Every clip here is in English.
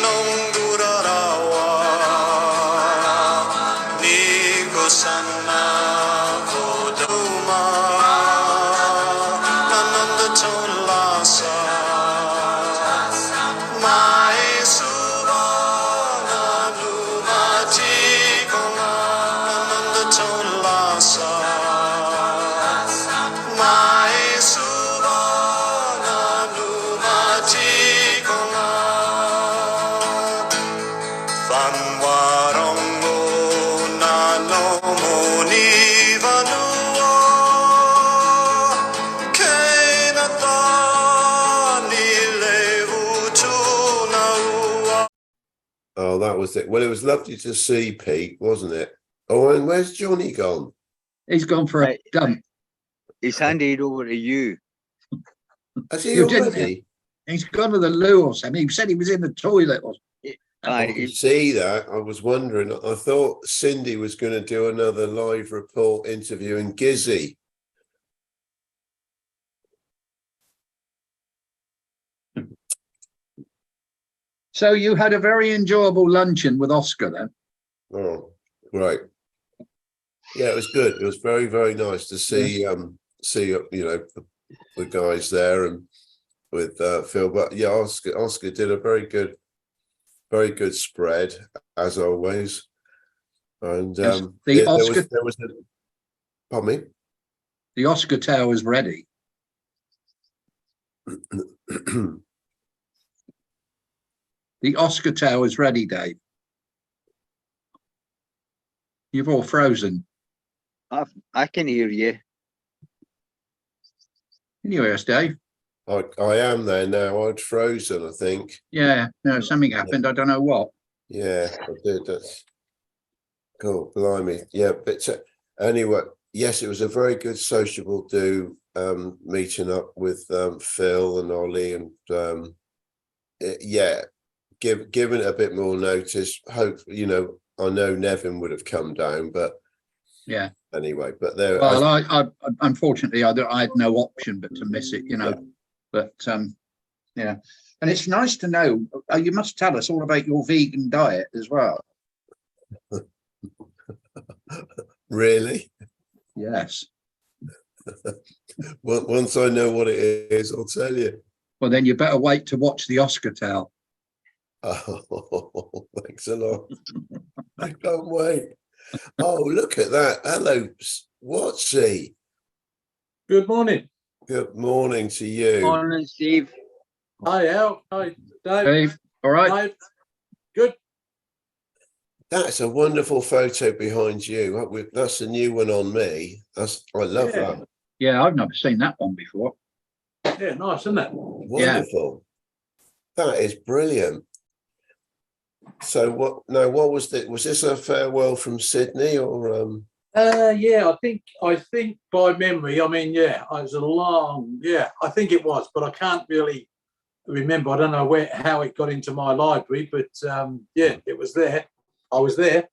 nung durarawa Nigo sana koduma Nananda cholasa Mai subana lumati konga Nananda cholasa Mai subana lumati konga Vanwarongo nano moni vanua Kenata nilevu tunaua. Oh, that was it. Well, it was lovely to see Pete, wasn't it? Oh, and where's Johnny gone? He's gone for a dump. He's handed over to you. Has he You didn't already? He's gone to the loo or something. He said he was in the toilet. I Aye, could see that. I was wondering. I thought Cindy was going to do another live report interviewing Gizzy. So you had a very enjoyable luncheon with Oscar then? Oh, right. Yeah, it was good. It was very, very nice to see the guys there and with Phil. But yeah, Oscar did a very good spread as always. And Yes, there was pardon me. The Oscar Tower is ready. The Oscar Tower is ready, Dave. You've all frozen. I can hear you. Can you hear us, Dave? I am there now. I'd frozen, I think. Yeah, no, something happened. I don't know what. Yeah, I did. That's cool. Blimey. Yeah, but anyway, yes, it was a very good sociable do, meeting up with Phil and Ollie, and giving it a bit more notice. Hope, I know Nevin would have come down, but yeah. Anyway, but there. Well, I unfortunately I had no option but to miss it, Yeah. But yeah, and it's nice to know. You must tell us all about your vegan diet as well. Really? Yes. Well, once I know what it is, I'll tell you. Well, then you better wait to watch the Oscar tell. Oh, thanks a lot. I can't wait. Oh, look at that. Hello, Watsy. Good morning. Good morning to you. Morning, Steve. Hi, Al. Hi, Dave. Dave, all right. Dave. Good. That's a wonderful photo behind you. That's a new one on me. I love that. Yeah, I've never seen that one before. Yeah, nice, isn't it? Wonderful. Yeah. That is brilliant. So what was this a farewell from Sydney or yeah, I think by memory, I mean, yeah, it was a long, I think it was, but I can't really remember. I don't know how it got into my library, but yeah, it was there. I was there.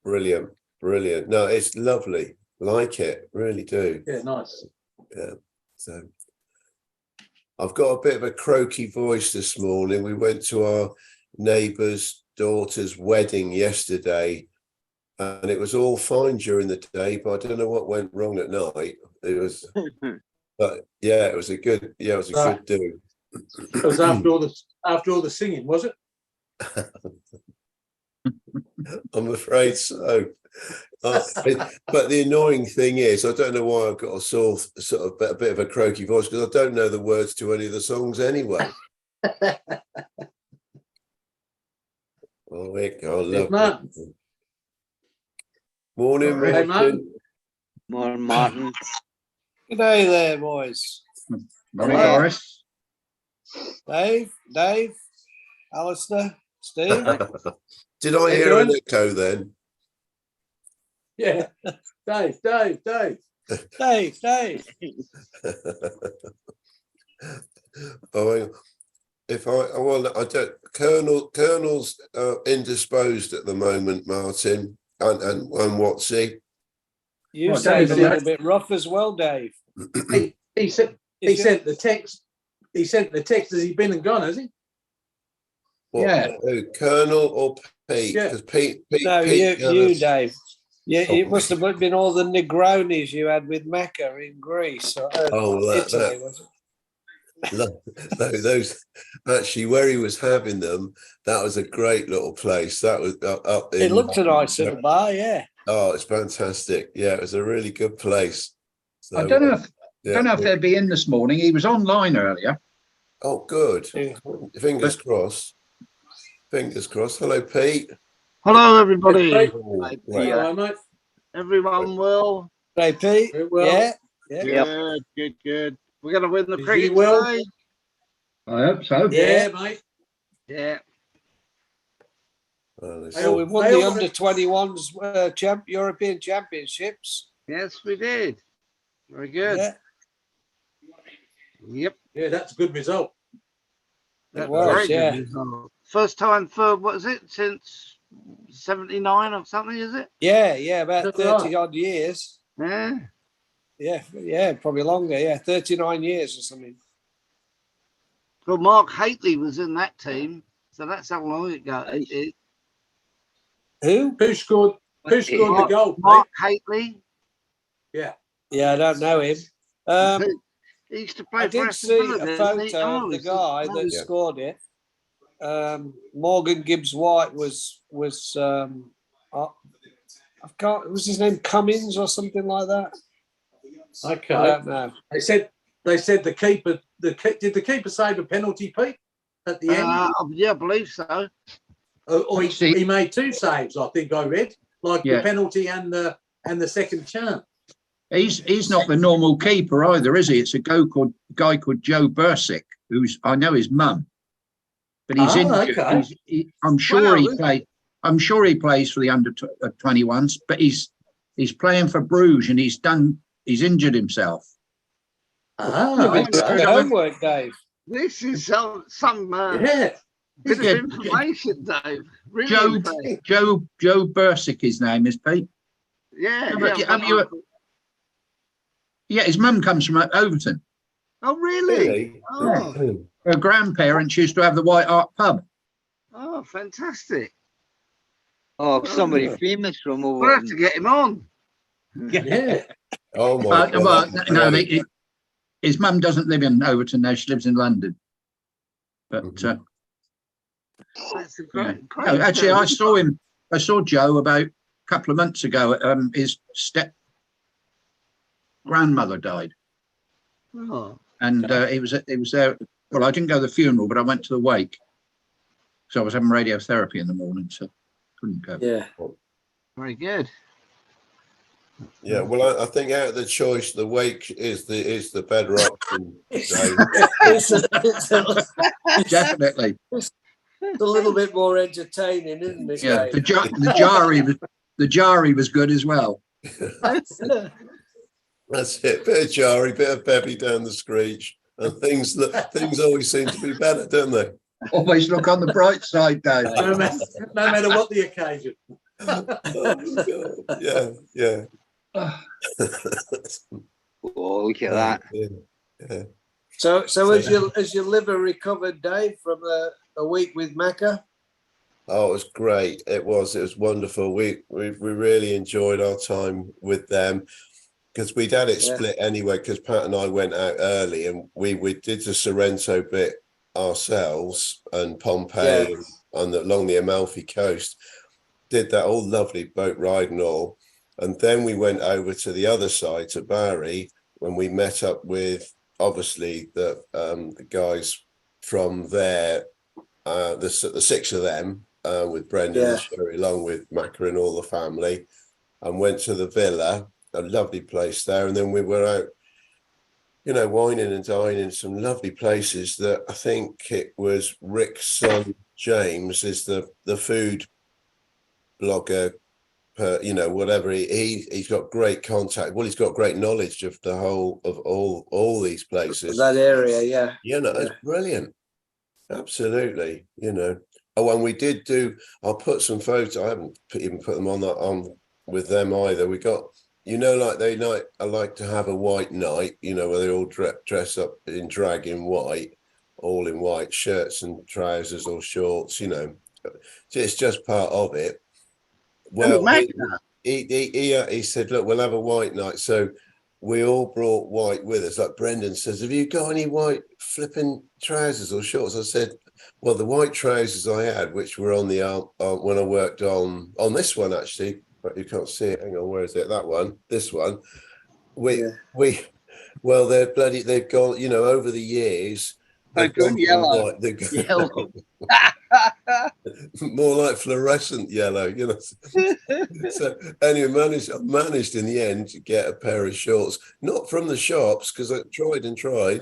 Brilliant. No, it's lovely. Like it, really do. Yeah, nice. Yeah. So I've got a bit of a croaky voice this morning. We went to our neighbour's daughter's wedding yesterday, and it was all fine during the day, but I don't know what went wrong at night. It was, but yeah, it was a good do. It was after all the singing, was it? I'm afraid so. But the annoying thing is, I don't know why I've got a bit of a croaky voice, because I don't know the words to any of the songs anyway. Oh, I love it. Morning, Hey, Martin. Morning, Martin. Good day there, boys. Morning, Doris. Dave, Alistair, Steve. Did I hear an echo then? Yeah. Dave. Dave. Oh, I don't. Colonel's indisposed at the moment, Martin, and Watsy. You Well, sound a Dave, little bit rough as well, Dave. He sent the text. He sent the text. Has he been and gone? Has he? What, Yeah. who, Colonel or Pete? Yeah. Because Pete, No, Pete, you, Dave. Yeah, Oh. it must have been all the Negronis you had with Mecca in Greece or Oh, Italy, was it? those actually where he was having them, that was a great little place. That was up in. It looked a nice little bar, yeah. Oh, it's fantastic. Yeah, it was a really good place. So, I don't know if yeah. don't know if they'd be in this morning. He was online earlier. Oh, good. Yeah. Fingers crossed. Fingers crossed. Hello, Pete. Hello, everybody. Hey, Great. hello, mate. Everyone well? Hey, Pete. Very well. Yeah. Yeah. Good, good, good. We're going to win the Is cricket he well? today? I hope so. Yeah, mate. Yeah. Oh, So we won the under-21s European Championships. Yes, we did. Very good. Yeah, Yep. Yeah, that's a good result. it That's was, very good yeah. result. First time for, what is it, since 79 or something, is it? Yeah, about That's right. 30 odd years. Yeah. Yeah, probably longer. Yeah, 39 years or something. Well, Mark Haitley was in that team, so that's how long ago it is. Who? Who scored the goal, Mark mate? Haitley. Yeah. Yeah, I don't know him. He used to play I for did Aston see Villa, a didn't he? photo Oh, of the it's- guy no, that Yeah. scored it. Morgan Gibbs White was was his name Cummins or something like that? I Okay. don't know. They said the keeper. Did the keeper save a penalty, Pete, at the end? yeah, I believe so. Or he made two saves, I think I read, like Yeah. the penalty and the second chance. He's not the normal keeper either, is he? It's a guy called Joe Bursick, I know his mum, but he's injured. Okay. I'm sure Wow, I'm sure he plays for the under 21s, but he's playing for Bruges and he's injured himself. Okay. Good homework, Dave. This is some Yeah. bit of Yeah. information, Dave. Really Joe impressive. Joe Bursick, his name is, Pete. Yeah, Have you- Yeah, his mum comes from Overton. Oh, really? Really? Oh. Her grandparents used to have the White Hart pub. Oh, fantastic. Oh, somebody famous from We'll over. have to get him on. Yeah. Oh my God. No, his mum doesn't live in Overton now. She lives in London. But That's a great. no, actually, I saw Joe about a couple of months ago. His step grandmother died, Oh, and he was there. Well, I didn't go to the funeral, but I went to the wake. So I was having radiotherapy in the morning, so couldn't go. Yeah. very good. Yeah, well, I think out of the choice, the wake is the better option. Dave. Definitely. It's a little bit more entertaining, isn't it? Yeah, Dave? the Jari was good as well. That's it. Bit of Jari, bit of Bevy down the screech, and things always seem to be better, don't they? Always look on the bright side, Dave. No matter what the occasion. Oh, God. Yeah. Oh, look at that. Yeah. So has your liver recovered, Dave, from a week with Mecca? Oh, it was great. It was wonderful. We really enjoyed our time with them because we'd had it split anyway, because Pat and I went out early and we did the Sorrento bit ourselves and Pompeii and along the Amalfi coast, did that all lovely boat ride and all. And then we went over to the other side, to Bari, when we met up with, obviously, the guys from there, the six of them, with Brendan and Sherry, along with Macca and all the family, and went to the villa, a lovely place there. And then we were out, whining and dining in some lovely places that I think it was Rick's son, James, is the food blogger, whatever. He's got great contact. Well, he's got great knowledge of the whole of all these places. That area, yeah. It's brilliant. Absolutely. Oh, and we did do. I'll put some photos. I haven't even put them on with them either. We got, like I like to have a white night. Where they all dress up in drag in white, all in white shirts and trousers or shorts, you know. It's just part of it. Well, he said, look, we'll have a white night. So we all brought white with us. Like Brendan says, have you got any white flipping trousers or shorts? I said, well, the white trousers I had, which were on the when I worked on this one, actually, but you can't see it. Hang on, where is it? That one, this one. Well, they've gone, you know, over the years. They've gone yellow. White, they've gone, Yellow. more like fluorescent yellow, you know. So anyway, I managed in the end to get a pair of shorts, not from the shops because I tried,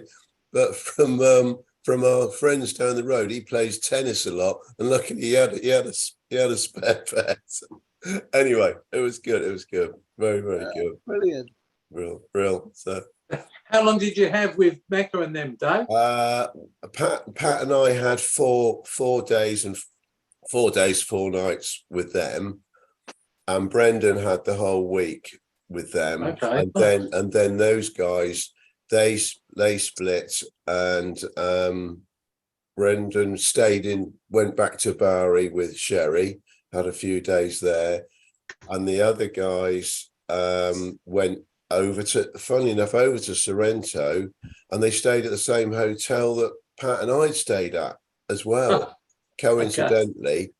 but from our friends down the road. He plays tennis a lot, and luckily he had a spare pair. So, anyway, it was good. It was good. Very, very good. Brilliant. Real. So. How long did you have with Mecca and them, Dave? Pat and I had 4 days and 4 days, 4 nights with them, and Brendan had the whole week with them. Okay. And then those guys they split, and Brendan went back to Bowery with Sherry, had a few days there, and the other guys went over to Sorrento, and they stayed at the same hotel that Pat and I'd stayed at as well, coincidentally. Okay.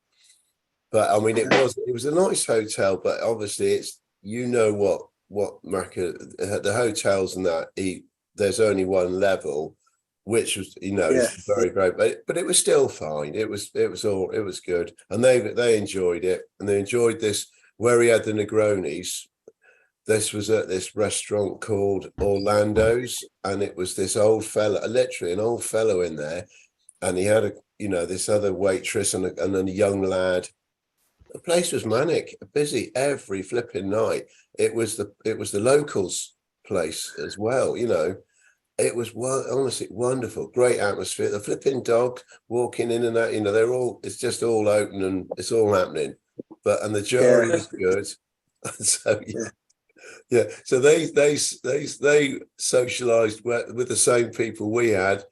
But I mean, it was a nice hotel, but obviously it's, you know, what Macca, the hotels and that, there's only one level, which was, you know, it's very, very, but it was still fine. It was good, and they enjoyed it, and they enjoyed this where he had the Negronis. This was at this restaurant called Orlando's, and it was this old fella, literally an old fellow in there, and he had this other waitress and a young lad. The place was manic, busy every flipping night. It was the locals' place as well, you know. It was honestly wonderful, great atmosphere. The flipping dog walking in and out, you know, it's just all open and it's all happening. And the jewelry was good. So yeah. So they socialized with the same people we had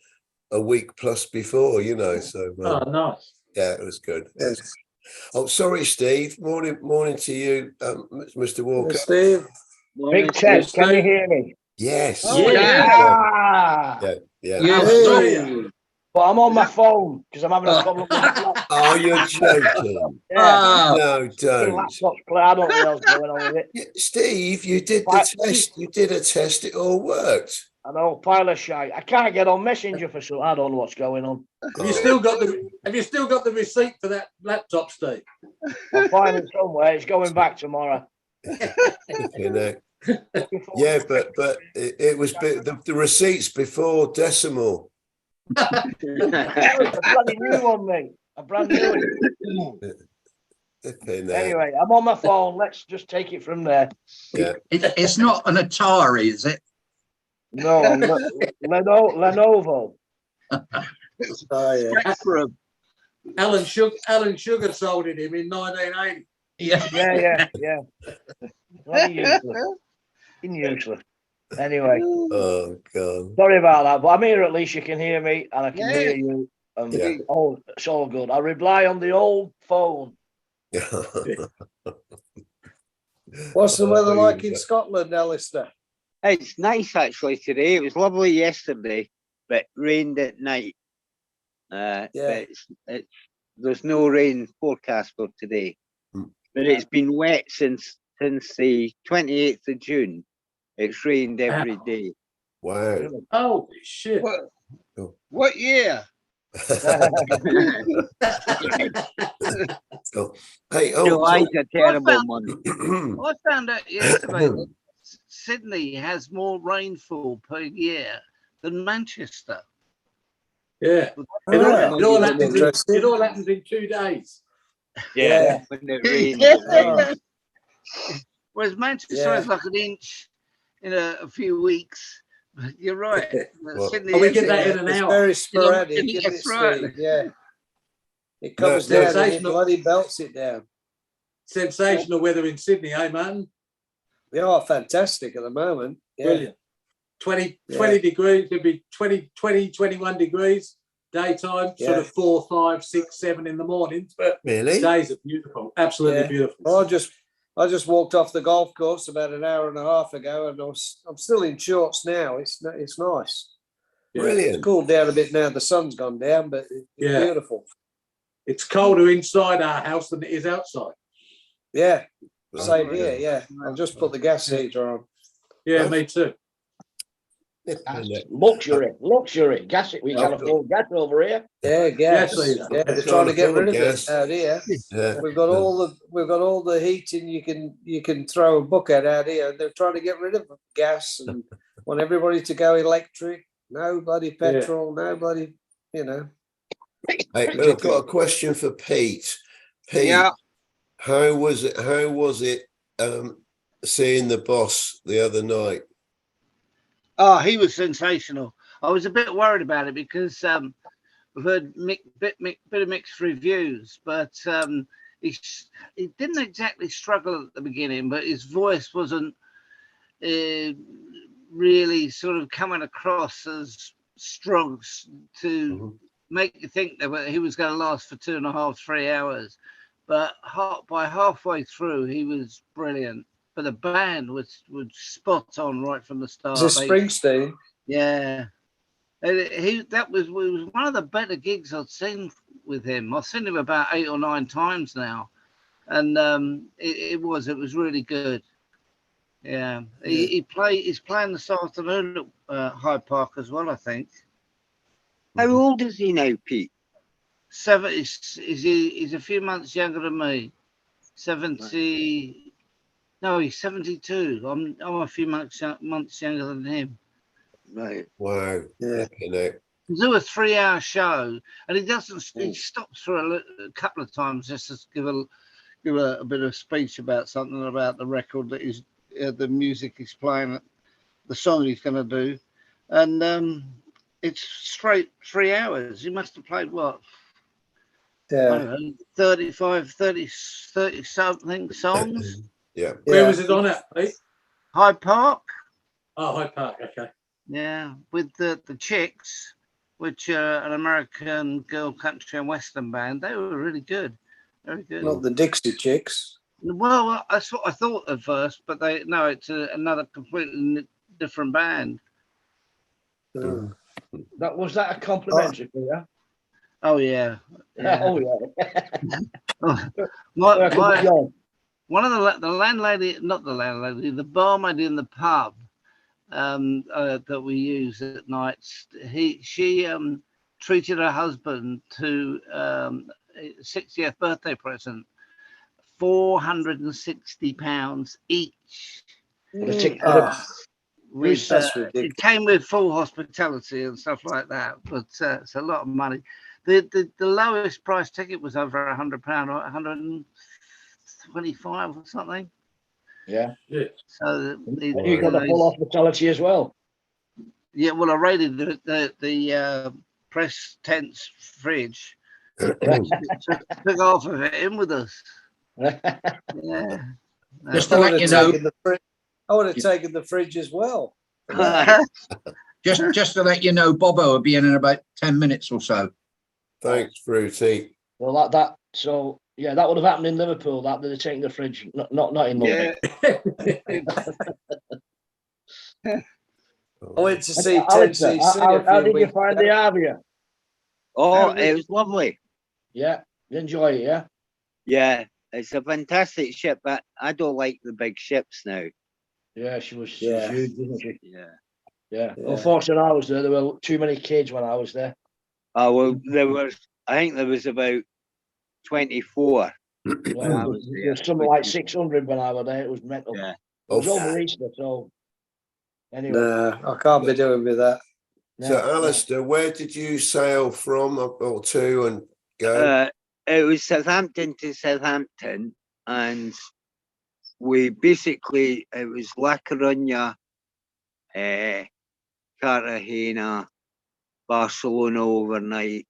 a week plus before, you know. So nice. Yeah, it was good. Oh, sorry, Steve. Morning to you, Mr. Walker. Hey, Steve. Big Ted, can you hear me? Yes. Oh, Yeah. Yeah. But I'm on my phone because I'm having a problem with my laptop. Oh, you're joking. Yeah. No, don't. Laptop's play. I don't know what's going on with it. Yeah, Steve, you did the test. You did a test. It all worked. I know, pile of shite. I can't get on Messenger for some. I don't know what's going on. Have you still got the receipt for that laptop, Steve? I'll find it somewhere. It's going back tomorrow. You know. Yeah, but it was the receipts before decimal. It's a bloody new one, mate. A brand new one. Anyway, I'm on my phone. Let's just take it from there. Yeah. It's not an Atari, is it? No, Lenovo. Alan Sugar sold it him in 1980. Yeah. Bloody useless. Anyway. Oh God. Sorry about that, but I'm here. At least you can hear me, and I can hear you. Oh, it's all good. I rely on the old phone. What's the weather like in Scotland, Alistair? It's nice actually today. It was lovely yesterday, but rained at night. But there's no rain forecast for today. But it's been wet since the 28th of June. It's rained every day. Wow. Oh shit. What year? July's a terrible month. I found out yesterday that Sydney has more rainfall per year than Manchester. Yeah. It all happens in 2 days. Yeah. When it rains. Whereas Manchester has like an inch in a few weeks. You're right. Sydney we get that in an It's hour. very sporadic, isn't it, right. Steve? Yeah. It comes down and it bloody belts it down. Sensational weather in Sydney, eh, man? They are fantastic at the moment. Yeah. Brilliant. 20 degrees, it'd be 20, 21 degrees. Daytime, sort of 4, 5, 6, 7 in the mornings, but Really? days are beautiful, absolutely Yeah. beautiful. Well, I just walked off the golf course about an hour and a half ago, and I'm still in shorts now. It's nice. Yeah. Brilliant. It's cooled down a bit now. The sun's gone down, but it's Yeah. beautiful. It's colder inside our house than it is outside. Yeah, Oh, same yeah. here. Yeah, I've just put the gas heater on. Yeah, me too. Flipping it. Luxury. Gas. We can't afford gas over here. Yeah, gas. Yes, Yeah, they're Can't trying to get afford rid of gas. it out here. Yeah. We've got all the heating you can throw a book at out here. They're trying to get rid of gas and want everybody to go electric. No bloody petrol. No bloody, you know. Hey, I've got a question for Pete. Pete, Yeah. how was it seeing the boss the other night? Oh, he was sensational. I was a bit worried about it because we've heard bit of mixed reviews, but he didn't exactly struggle at the beginning, but his voice wasn't really sort of coming across as strong to make you think that he was going to last for 2.5, 3 hours. But by halfway through, he was brilliant. But the band was spot on right from the start. Is it Springsteen? Yeah. That was one of the better gigs I'd seen with him. I've seen him about 8 or 9 times now, and it was really good. Yeah, he's playing this afternoon at Hyde Park as well, I think. How old is he now, Pete? 7. He's a few months younger than me. 70. No, he's 72. I'm a few months younger than him. Right. Wow. Yeah. To do a 3-hour show, and he stops for a couple of times just to give a bit of speech about something about the record that is the music he's playing, the song he's going to do, and it's straight 3 hours. He must have played what? I don't know, 35, 30 something songs. Yeah. Where was it on at, Pete? Hyde Park. Oh, Hyde Park. Okay. Yeah, with the Chicks, which are an American girl country and western band. They were really good. Very good. Not the Dixie Chicks. Well, that's what I thought at first, but it's another completely different band. Was that a complimentary for you? Oh yeah. Oh yeah. One of the landlady, not the landlady, the barmaid in the pub that we use at nights. She treated her husband to 60th birthday present. £460 each. It came with full hospitality and stuff like that, but it's a lot of money. The lowest price ticket was over £100 or 125 or something. Yeah. So you got the full hospitality as well. Yeah, well, I raided the press tent's fridge. Took half of it in with us. Yeah. Just to let you know, I would have taken the fridge as well. just to let you know, Bobo will be in about 10 minutes or so. Thanks, Fruity. Well, that would have happened in Liverpool. That they're taking the fridge, not in London. I went to see Alex, 10cc. how did you find the Avia? Oh, it was lovely. Yeah, you enjoy it, yeah? Yeah, it's a fantastic ship, but I don't like the big ships now. Yeah, she was huge, wasn't she? Yeah. Unfortunately, I was there. There were too many kids when I was there. Oh, well, I think there was about 24. Well, there was something like 600 when I was there. It was mental. Yeah. It was over Easter, so anyway. No, I can't be doing with that. So, Alistair, where did you sail from or to and go? It was Southampton to Southampton, and it was La Coruña, Cartagena, Barcelona overnight,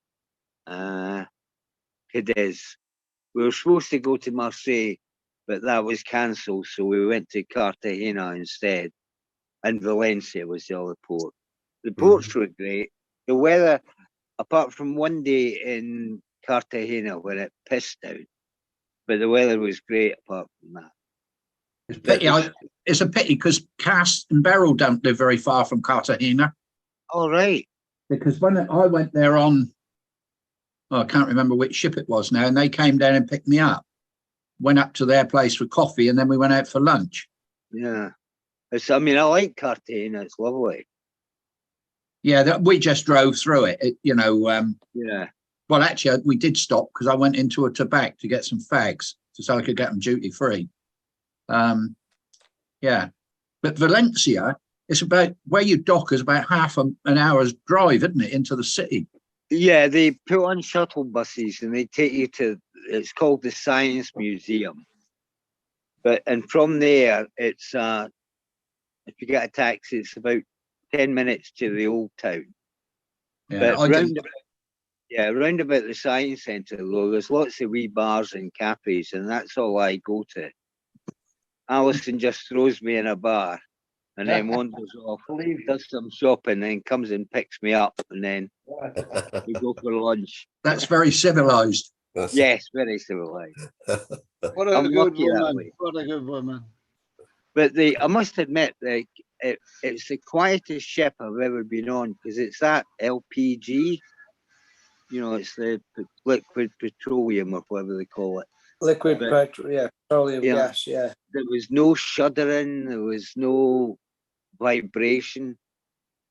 Cadiz. We were supposed to go to Marseille, but that was cancelled, so we went to Cartagena instead, and Valencia was the other port. The ports were great. The weather, apart from one day in Cartagena where it pissed down, but the weather was great apart from that. It's a pity because Cass and Beryl don't live very far from Cartagena. All right. Because when I went there on, I can't remember which ship it was now, and they came down and picked me up. Went up to their place for coffee, and then we went out for lunch. Yeah. I mean, I like Cartagena. It's lovely. Yeah, we just drove through it. Yeah. Well, actually, we did stop because I went into a tobacco to get some fags so I could get them duty free. Yeah. But Valencia, it's about where you dock is about half an hour's drive, isn't it, into the city? Yeah, they put on shuttle buses and they take you to, it's called the Science Museum. And from there, it's, if you get a taxi, it's about 10 minutes to the old town. Yeah, but round about the Science Centre, though, there's lots of wee bars and cafes, and that's all I go to. Alison just throws me in a bar and then wanders off, does some shopping, then comes and picks me up, and then we go for lunch. That's very civilised. Yes, very civilised. What a good woman. What a good woman. But I must admit, it's the quietest ship I've ever been on because it's that LPG. It's the liquid petroleum or whatever they call it. Petroleum gas, yeah. There was no shuddering, there was no vibration.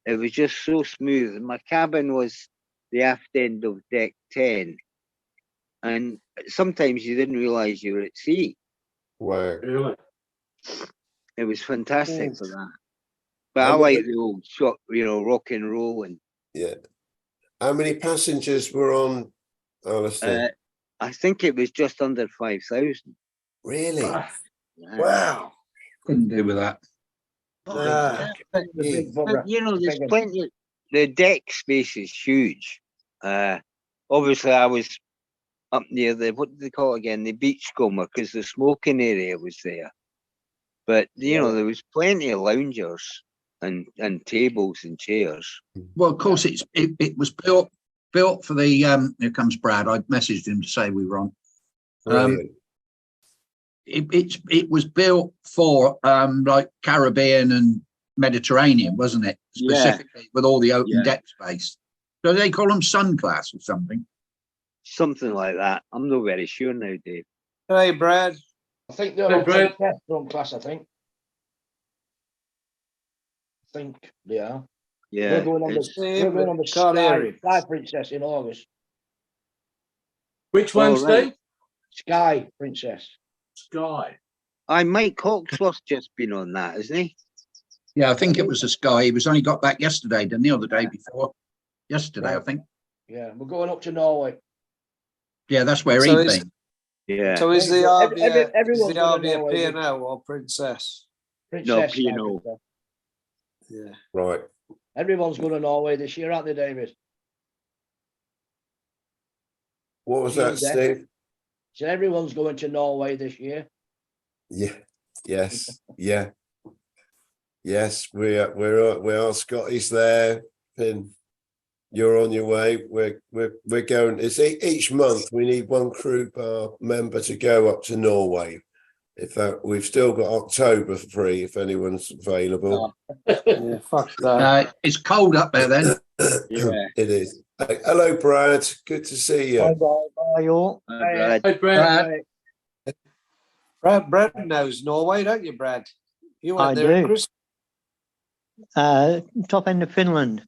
It was just so smooth. And my cabin was the aft end of deck 10. And sometimes you didn't realise you were at sea. Wow. Really? It was fantastic for that. But I like the old shot, rock and roll. And yeah. How many passengers were on, Alistair? I think it was just under 5,000. Really? Yeah. Wow. Couldn't do with that. But, there's plenty. The deck space is huge. Obviously, I was up near what do they call it again? The beachcomber, because the smoking area was there. But there was plenty of loungers and tables and chairs. Well, of course, it was built for the. Here comes Brad. I messaged him to say we were on. It was built for like Caribbean and Mediterranean, wasn't it? Specifically with all the open deck space. So they call them sun class or something. Something like that. I'm not very sure now, Dave. Hey, Brad. I think they're on from class, I think. They are. Yeah. We're going on the Sky Princess in August. Which one, Steve? Sky Princess. Sky. Mike Hawksworth's just been on that, hasn't he? Yeah, I think it was a Sky. He was only got back yesterday, didn't he, or the day before? Yesterday, I think. Yeah, we're going up to Norway. Yeah, that's where he'd been. Yeah. So is the everyone's RV a P&O or Princess? No, P&O. Yeah. Right. Everyone's going to Norway this year, aren't they, David? What was that, Steve? So everyone's going to Norway this year. Yeah. Yes. Yeah. Yes, we are Scotty's there. Finn, you're on your way. We're going. It's each month we need one crew member to go up to Norway. We've still got October free if anyone's available. Yeah, fuck that. It's cold up there then. Yeah. It is. Hello, Brad. Good to see you. Bye, all. Brad. Hey, Brad. Brad knows Norway, don't you, Brad? You went I there at do. Christmas. Top end of Finland.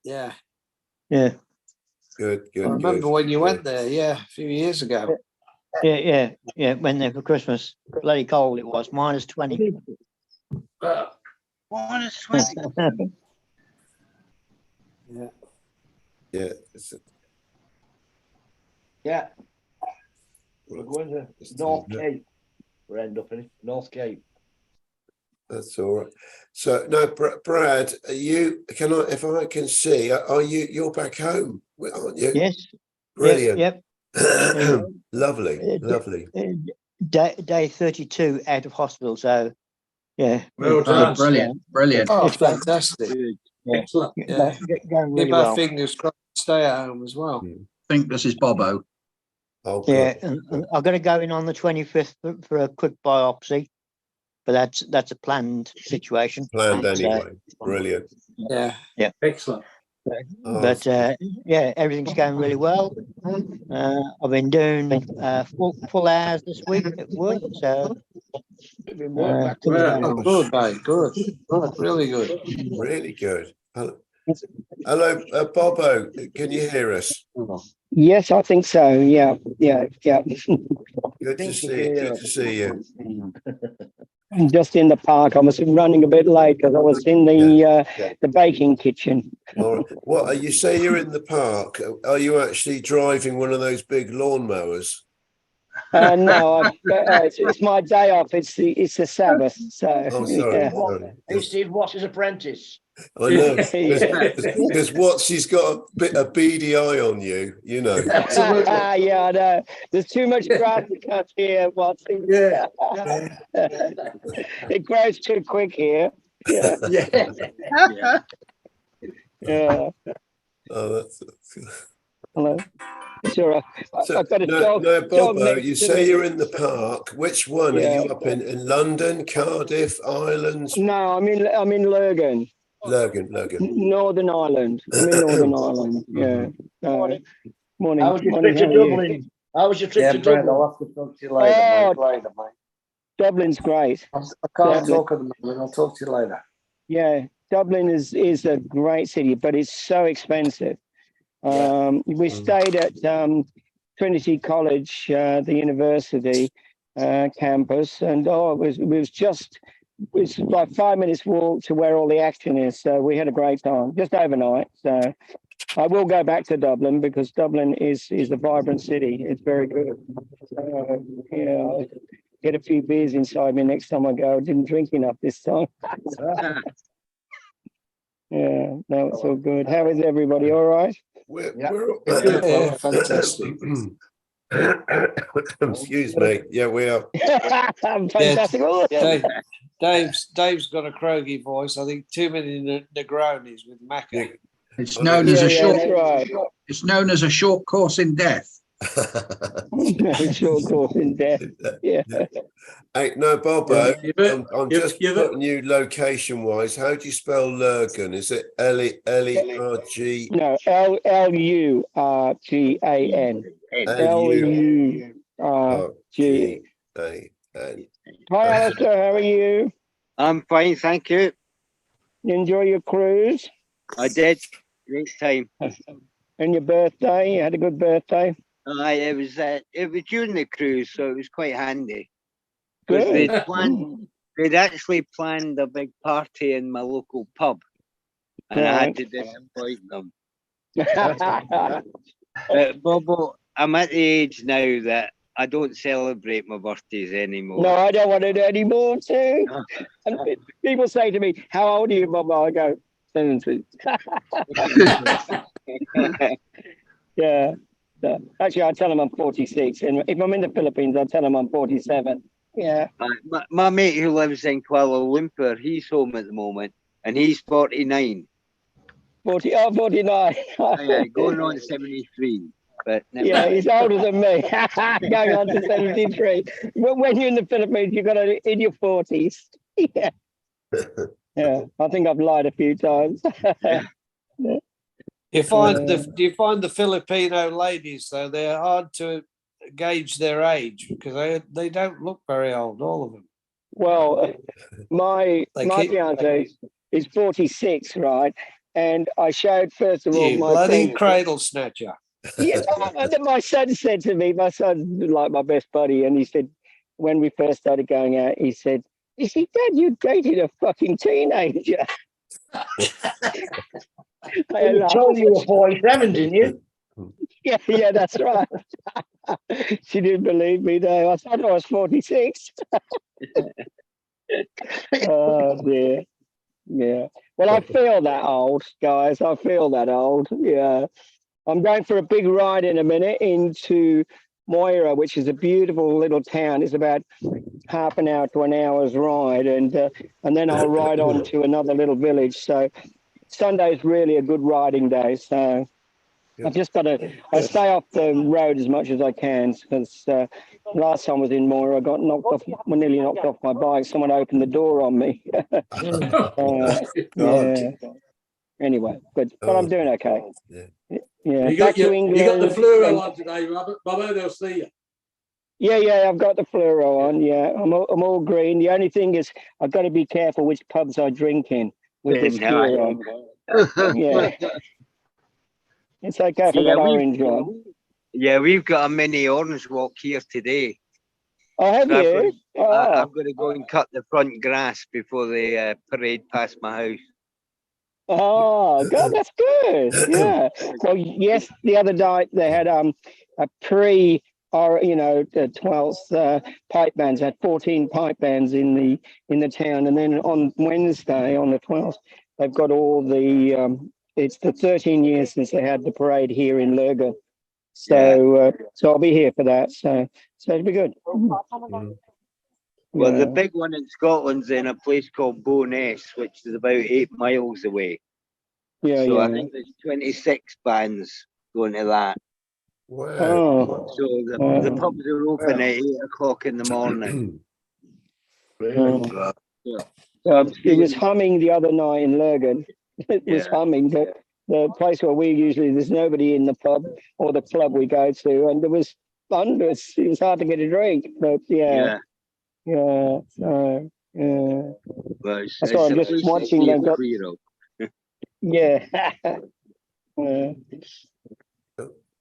Yeah. Yeah. Good. I remember when you went there, a few years ago. Yeah. Went there for Christmas. Bloody cold it was, -20. -20. Yeah. Yeah. We're going to North Cape. We're end up in North Cape. That's all right. So no, Brad, if I can see, you're back home, aren't you? Yes. Brilliant. Yep. Lovely. Day 32 out of hospital. So yeah. Well done. Brilliant. Oh, It's fantastic. Excellent. Yeah. going really Keep our well. fingers crossed stay at home as well. I think this is Bobo. Oh, Yeah, good. and I'm going to go in on the 25th for a quick biopsy, but that's a planned situation. Planned But, anyway. Brilliant. Yeah. Excellent. Oh, But yeah, everything's going really well. I've been doing full hours this week at work, so Well, good, mate. Good. Really good. really good. Hello, Bobo. Can you hear us? Yes, I think so. Yeah. Good to see. Good to see you. I'm just in the park. I was running a bit late because I was in the baking kitchen. All right. What you say? You're in the park. Are you actually driving one of those big lawnmowers? No, it's my day off. It's the Sabbath. So. Oh, sorry. Yeah. Sorry. He's Steve Watts' apprentice. I know, because Watsy's got a beady eye on you, you know. Yeah, I know. There's too much grass to cut here, Watson. Yeah. It grows too quick here. Yeah. Yeah. Oh, that's. Hello. Sure. So, I've got a no, dog. Bobo, next you to say me. you're in the park. Which one? Are you up in London, Cardiff, Ireland? No, I'm in Lurgan. Lurgan. Northern Ireland. I'm in Northern Ireland. Yeah. Morning. Morning. How was your Morning, trip to how are you? Dublin? How was your trip to Brad, Dublin? I'll have to talk to you later, mate. Dublin's great. I can't Dublin. talk at the moment. I'll talk to you later. Yeah, Dublin is a great city, but it's so expensive. We stayed at Trinity College, the university campus, and it's like 5 minutes walk to where all the action is. So we had a great time, just overnight. So I will go back to Dublin because Dublin is a vibrant city. It's very good. So, yeah, get a few beers inside me next time I go. I didn't drink enough this time. Yeah, no, it's all good. How is everybody? All right? Yeah, fantastic. Excuse me. Yeah, we are. Fantastic. Dave's got a croaky voice. I think too many Negronis with Macca. It's known as a short. That's right. It's known as a short course in death. Short course in death. Yeah. Hey, no, Bobo, I'm just you've- putting you location-wise. How do you spell Lurgan? Is it L-E-R-G? No, Lurgan. L-U-R-G-A-N. Hi, Alistair. How are you? I'm fine, thank you. You enjoy your cruise I did. Great time. and your birthday? You had a good birthday? It was during the cruise, so it was quite handy. Because Good. they'd actually planned a big party in my local pub, and I had to disappoint them. But Bobo, I'm at the age now that I don't celebrate my birthdays anymore. No, I don't want it anymore too. And people say to me, "How old are you, Bob?" I go, 70. Yeah. So, actually, I tell them I'm 46, and if I'm in the Philippines, I tell them I'm 47. Yeah. My mate who lives in Kuala Lumpur, he's home at the moment, and he's 49. 49. Yeah, going on 73. But Yeah, he's older than me. Going on to 73. When you're in the Philippines, you've got to in your 40s. Yeah. Yeah, I think I've lied a few times. You find the Filipino ladies though, they're hard to gauge their age because they don't look very old, all of them. Well, my fiance is 46, right? And I showed first of all You my bloody thing. cradle snatcher. Yeah, my son said to me, my son's like my best buddy, and he said when we first started going out, he said, "Dad, you dated a fucking teenager." You told you were 47, didn't you? Yeah, that's right. She didn't believe me though. I thought I was 46. Oh dear. Yeah. Well, I feel that old, guys. I feel that old. Yeah. I'm going for a big ride in a minute into Moira, which is a beautiful little town. It's about half an hour to an hour's ride, and then I'll ride on to another little village. So Sunday's really a good riding day. So I've just got to. I stay off the road as much as I can because last time I was in Moira, I got knocked off. Nearly knocked off my bike. Someone opened the door on me. Yeah. Anyway, good, but I'm doing okay. Yeah. You got Back to England. you got the fluoro on today, Robert. Bobbo, they'll see you. Yeah, I've got the fluoro on. Yeah, I'm all green. The only thing is, I've got to be careful which pubs I drink in with this fluoro on. Yeah, it's okay if I got orange on. Yeah, we've got a mini orange walk here today. Oh, have So you? I'm going to go and cut the front grass before the parade past my house. Oh, God, that's good. Yeah. Well, yes, the other night they had a pre, or the 12th pipe bands. Had 14 pipe bands in the town, and then on Wednesday, on the 12th, they've got all the. It's the 13 years since they had the parade here in Lurgan. So, so I'll be here for that. So it'll be good. Well, the big one in Scotland's in a place called Bo'ness, which is about 8 miles away. So I think there's 26 bands going to that. Wow. So the pubs are open at 8 o'clock in the morning. It was humming the other night in Lurgan. It was humming. The place where we usually, there's nobody in the pub or the club we go to, and there was thunders. It was hard to get a drink, but Well, that's why I'm just watching them.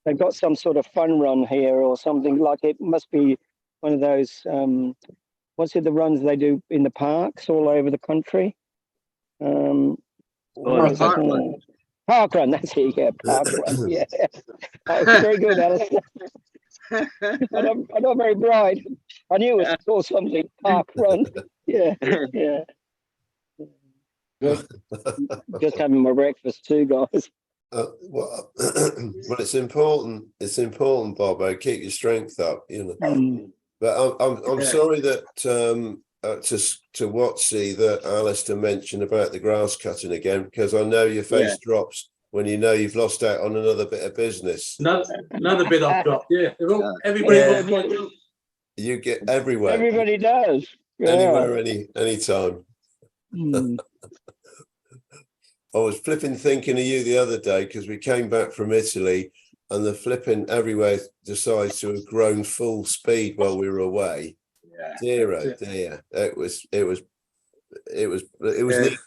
They've got some sort of fun run here or something, like it must be one of those, what's it, the runs they do in the parks all over the country? Park run, that's it, yeah, park run, yeah. Very good, Alice. I'm not very bright. I knew it was called something, park run. Yeah. Just having my breakfast too, guys. Well, it's important. It's important, Bobo. Keep your strength up, But I'm sorry that to Watsy that Alistair mentioned about the grass cutting again, because I know your face drops when you know you've lost out on another bit of business. Another bit I've got. Yeah, everybody. You get everywhere. Everybody does. Anywhere, anytime. I was thinking of you the other day because we came back from Italy and the flipping everywhere decides to have grown full speed while we were away. Dear, oh dear. It was the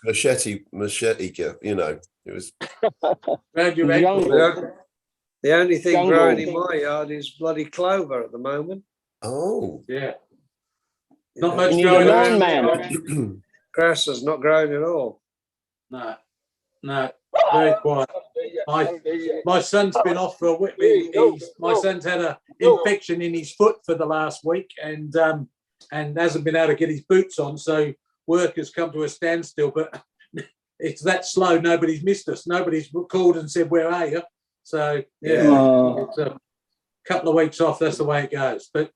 machete, it was. The only thing growing in my yard is bloody clover at the moment. Oh. Yeah. Not much growing around. Grass is not growing at all. No, very quiet. My son's been off for a week. My son's had an infection in his foot for the last week and hasn't been able to get his boots on. So work has come to a standstill. But it's that slow. Nobody's missed us. Nobody's called and said, "Where are you?" So it's a couple of weeks off. That's the way it goes. But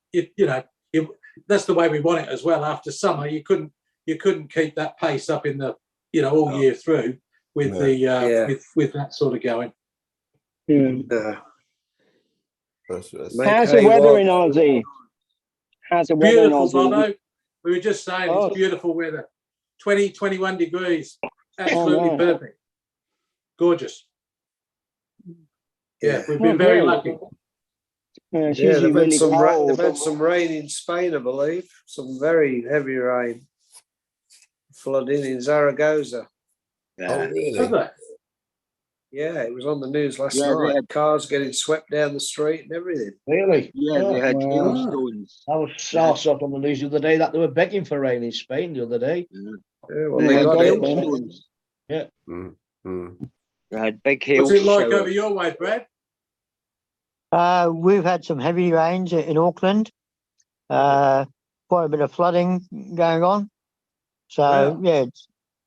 that's the way we want it as well. After summer, you couldn't keep that pace up in the all year through. With with that sort of going. How's the weather in Aussie? How's the weather beautiful, in Aussie? Bono. We were just saying it's beautiful weather. 20, 21 degrees. Absolutely perfect. Gorgeous. Yeah, we've been very lucky. They've had some rain in Spain, I believe. Some very heavy rain. Flooding in Zaragoza. Oh, really? Yeah, it was on the news last night. Cars getting swept down the street and everything. Really? Yeah, they had hailstones. I was up on the news the other day that they were begging for rain in Spain the other day. Yeah, well, they got hailstones. Yeah. They had big hail. What's it like over your way, Brad? We've had some heavy rains in Auckland. Quite a bit of flooding going on. So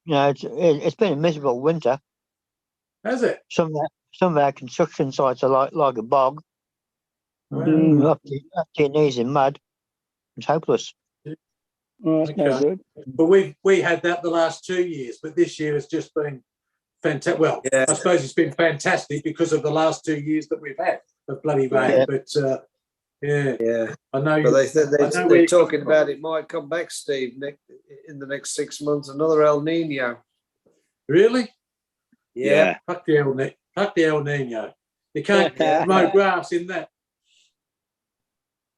it's been a miserable winter. Has it? Some of our construction sites are like a bog. Up to your knees in mud. It's hopeless. That's no good. But we had that the last 2 years, but this year has just been fantastic. Well, Yeah. I suppose it's been fantastic because of the last 2 years that we've had of bloody rain. Yeah. But Yeah. I know. But I know they're talking about it might come back, Steve, in the next 6 months, another El Nino. Really? Yeah. Fuck the El Nino. You can't mow grass in that.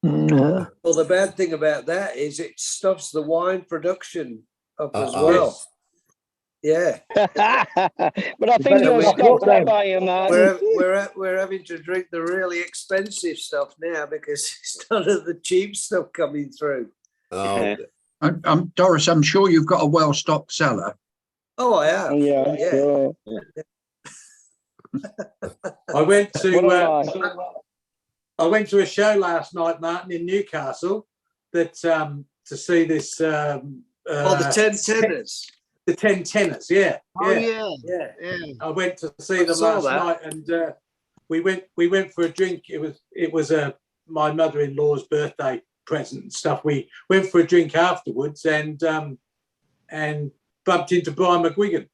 Mm, Well, the bad thing about that is it stops the wine production up as Uh-oh. well. Yeah. But I think better you'll lock stop up that then. by you, man. We're having to drink the really expensive stuff now because it's none of the cheap stuff coming through. Oh, Doris, I'm sure you've got a well-stocked cellar. Oh, I have. Yeah, Yeah. sure. I went to What a lie. I went to a show last night, Martin, in Newcastle. That to see this. The 10 tenors. The 10 tenors, yeah. Oh yeah. yeah. Yeah. I went to see them saw last that. night, and we went for a drink. It was my mother-in-law's birthday present and stuff. We went for a drink afterwards, and bumped into Brian McGuigan.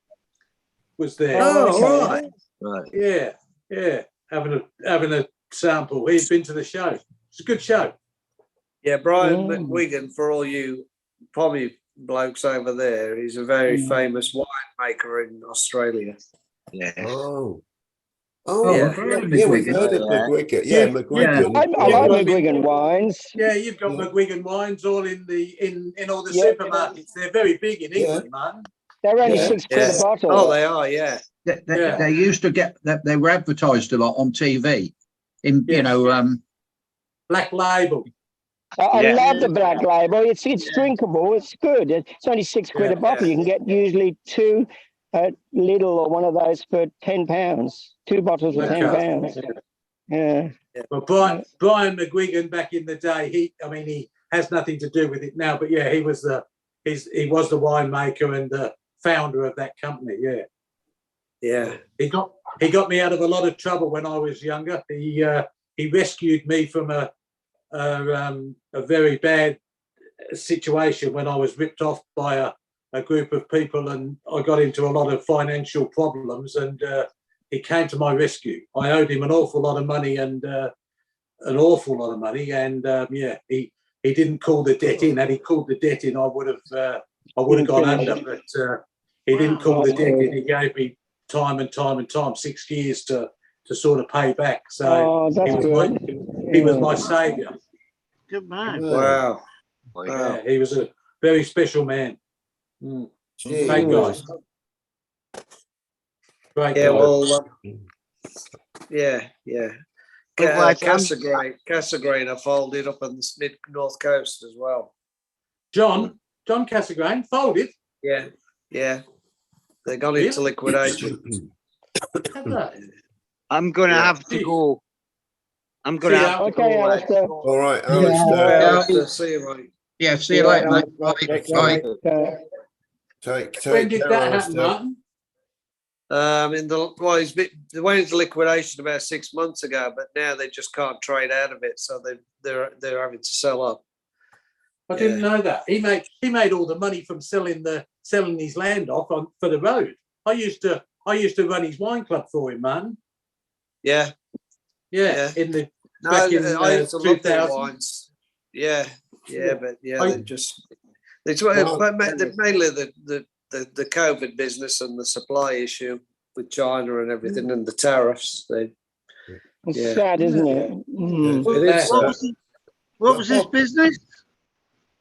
Was there? Oh, right. Yeah, having a sample. He'd been to the show. It's a good show. Yeah, Brian Mm. McGuigan, for all you probably blokes over there, he's a very famous winemaker in Australia. Yeah. oh, Yeah. yeah, we've heard of McGuigan. Yeah, McGuigan. I like McGuigan wines. Yeah, you've got Yeah. McGuigan wines all in all the Yeah. supermarkets. They're very big in England, man. They're only Yeah. £6 a bottle. Oh, they are, yeah. They used to get that. They were advertised a lot on TV. In Yes. Black Label. I Yeah. love the black label. It's drinkable. It's good. It's only £6 a bottle. You can get usually 2 at Lidl or one of those for £10. 2 bottles for £10. Yeah. Well, Brian McGuigan back in the day, he has nothing to do with it now, but yeah, he was the winemaker and the founder of that company. Yeah. Yeah. He got me out of a lot of trouble when I was younger. He rescued me from a very bad situation when I was ripped off by a group of people, and I got into a lot of financial problems, and he came to my rescue. I owed him an awful lot of money, and he didn't call the debt in. Had he called the debt in, I would have gone under, but he didn't call the debt in. He gave me time and time 6 years to sort of pay back. So he was my saviour. Good man. Wow. Yeah, he was a very special man. Gee, Great guy. Great Yeah, guy. well, yeah. Well, Cassegrain are folded up on the mid-north coast as well. John Cassegrain folded. Yeah. They got into liquidation. I'm going to have to go. I'm going to have to Okay, go. Alistair. all right, Yeah. Alistair. See you, mate. Yeah, see you later, mate. Bye. Bye. Take When did care, that happen, Alistair. Martin? They went into liquidation about 6 months ago, but now they just can't trade out of it, so they're having to sell up. I didn't know that. He made all the money from selling his land off for the road. I used to run his wine club for him, man. Yeah. Yeah. In the No, back in I used to love their 2000. wines. Yeah, but I- they just mainly the COVID business and the supply issue with China and everything and the tariffs. It's sad, isn't it? Mm. It is. What was his business?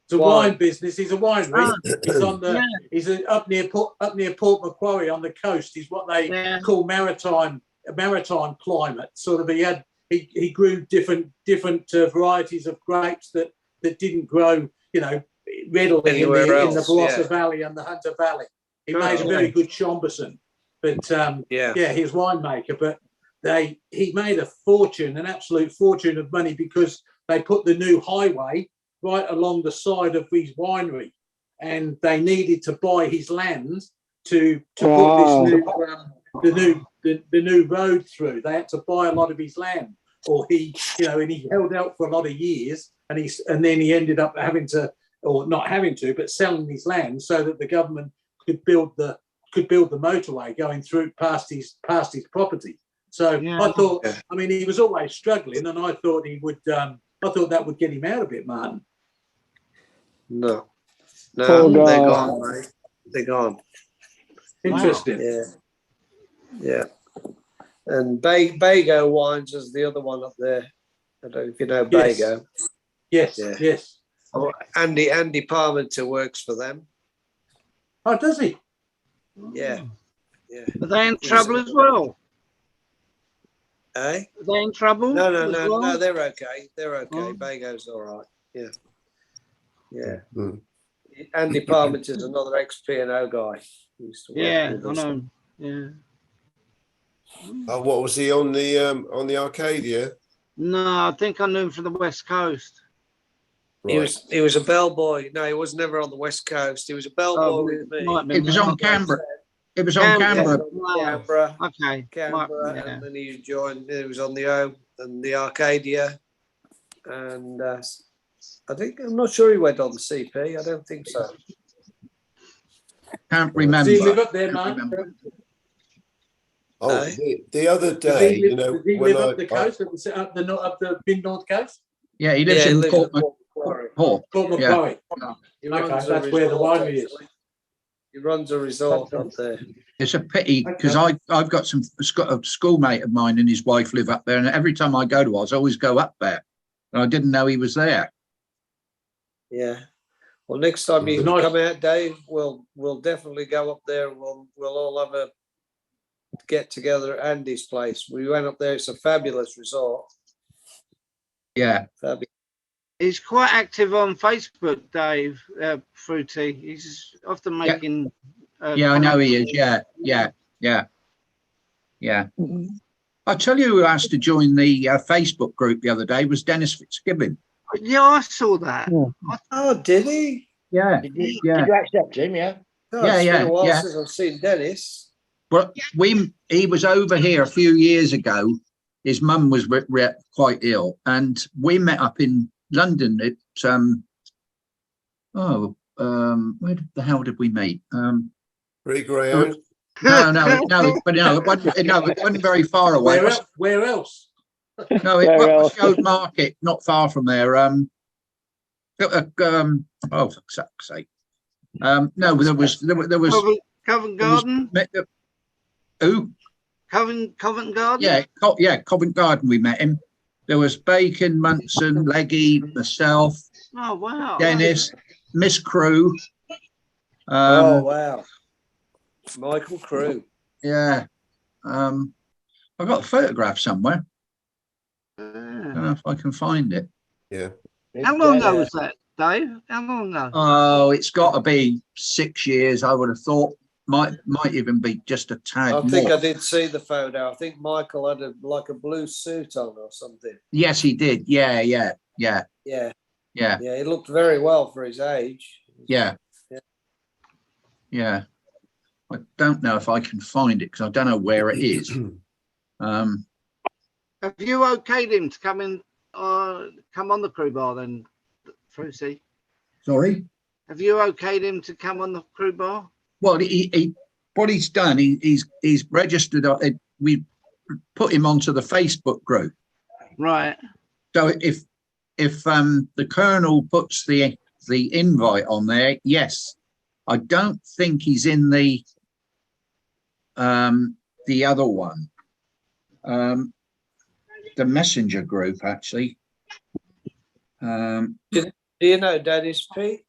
It's a Wine. wine business. He's a winery. He's on the. He's up near Port Macquarie on the coast. He's what they call maritime climate. Sort of. He grew different varieties of grapes that didn't grow, readily Anywhere in the else, Barossa yeah. Valley and the Hunter Valley. He made a very good Chamberson, but he was winemaker. But he made a fortune, an absolute fortune of money, because they put the new highway right along the side of his winery, and they needed to buy his land to put this the new road through. They had to buy a lot of his land, or he held out for a lot of years, and then he ended up having to, or not having to, but selling his land so that the government could could build the motorway going through past his property. So Yeah. I thought, Yeah. I mean, he was always struggling, and I thought he would. I thought that would get him out a bit, Martin. No, Poor no, they're guy. gone, mate. They're gone. Interesting. Yeah, yeah. And Bago Wines is the other one up there. I don't know if you know Yes. Bago. Yes, Yeah. yes. Oh, Andy Parmenter works for them. Oh, does he? Yeah, yeah. Are they in trouble as well? Eh? Are they in trouble? No, as well? no. They're okay. They're okay. Oh. Bago's all right. Yeah, yeah. Mm. Andy Parmenter's another ex-P&O guy. He used to work Yeah, with I us. know. Yeah. Oh, what was he on the Arcadia? No, I think I knew him from the West Coast. He was a bellboy. No, he was never on the West Coast. He was a bellboy with me. might be It was on Might be. Canberra. It was on Canberra. Canberra. Okay. Canberra, Yeah. and then he joined. He was on the O and the Arcadia, and I think I'm not sure he went on the CP. I don't think so. Can't remember. Does he live up there, Can't Mark? remember. Oh, Eh? the other Does day, he you know, live, does he when live up the coast, up the mid north coast? Yeah, he lives Yeah, he in lives Port at Port Macquarie. Port. Port Yeah. Macquarie. He Okay, runs a that's where the resort, winery is. actually. He runs a resort up there. It's a pity because I've got a schoolmate of mine and his wife live up there, and every time I go to Oz, I always go up there. And I didn't know he was there. Yeah. Well, next time you It's nice. come out, Dave, we'll definitely go up there. We'll all have a get together at Andy's place. We went up there. It's a fabulous resort. Yeah. Fabulous. He's quite active on Facebook, Dave Fruity. He's often making. Yeah, I know he is. Yeah. I tell you who asked to join the Facebook group the other day was Dennis Fitzgibbon. Yeah, I saw that. Oh, did he? Yeah. Did you accept him? Yeah. Oh, Yeah, it's been yeah, a while yeah. since I've seen Dennis. Well, he was over here a few years ago. His mum was quite ill, and we met up in London. At where the hell did we meet? Pretty Greyhound. No, it wasn't very far away. Where else? No, it was Showed Market, not far from there. Oh, for fuck's sake. No, there was Covent Garden. Who? Covent Garden. Yeah, Covent Garden. We met him. There was Bacon, Munson, Leggy, myself, Oh wow. Dennis, Miss Crew. Oh, wow. Michael Crew. Yeah. I've got a photograph somewhere. I don't know if I can find it. Yeah. How long ago was that, Dave? How long ago? Oh, it's got to be 6 years. I would have thought might even be just a tad I think more. I did see the photo. I think Michael had a blue suit on or something. Yes, he did. Yeah. Yeah. Yeah, he looked very well for his age. Yeah. I don't know if I can find it because I don't know where it is. Have you okayed him to come in? Come on the crew bar then, Fruity? Sorry. Have you okayed him to come on the crew bar? Well, he what he's done. He's registered. We put him onto the Facebook group. Right. So if the Colonel puts the invite on there, yes. I don't think he's in the other one, the messenger group actually. Do you know Dennis P?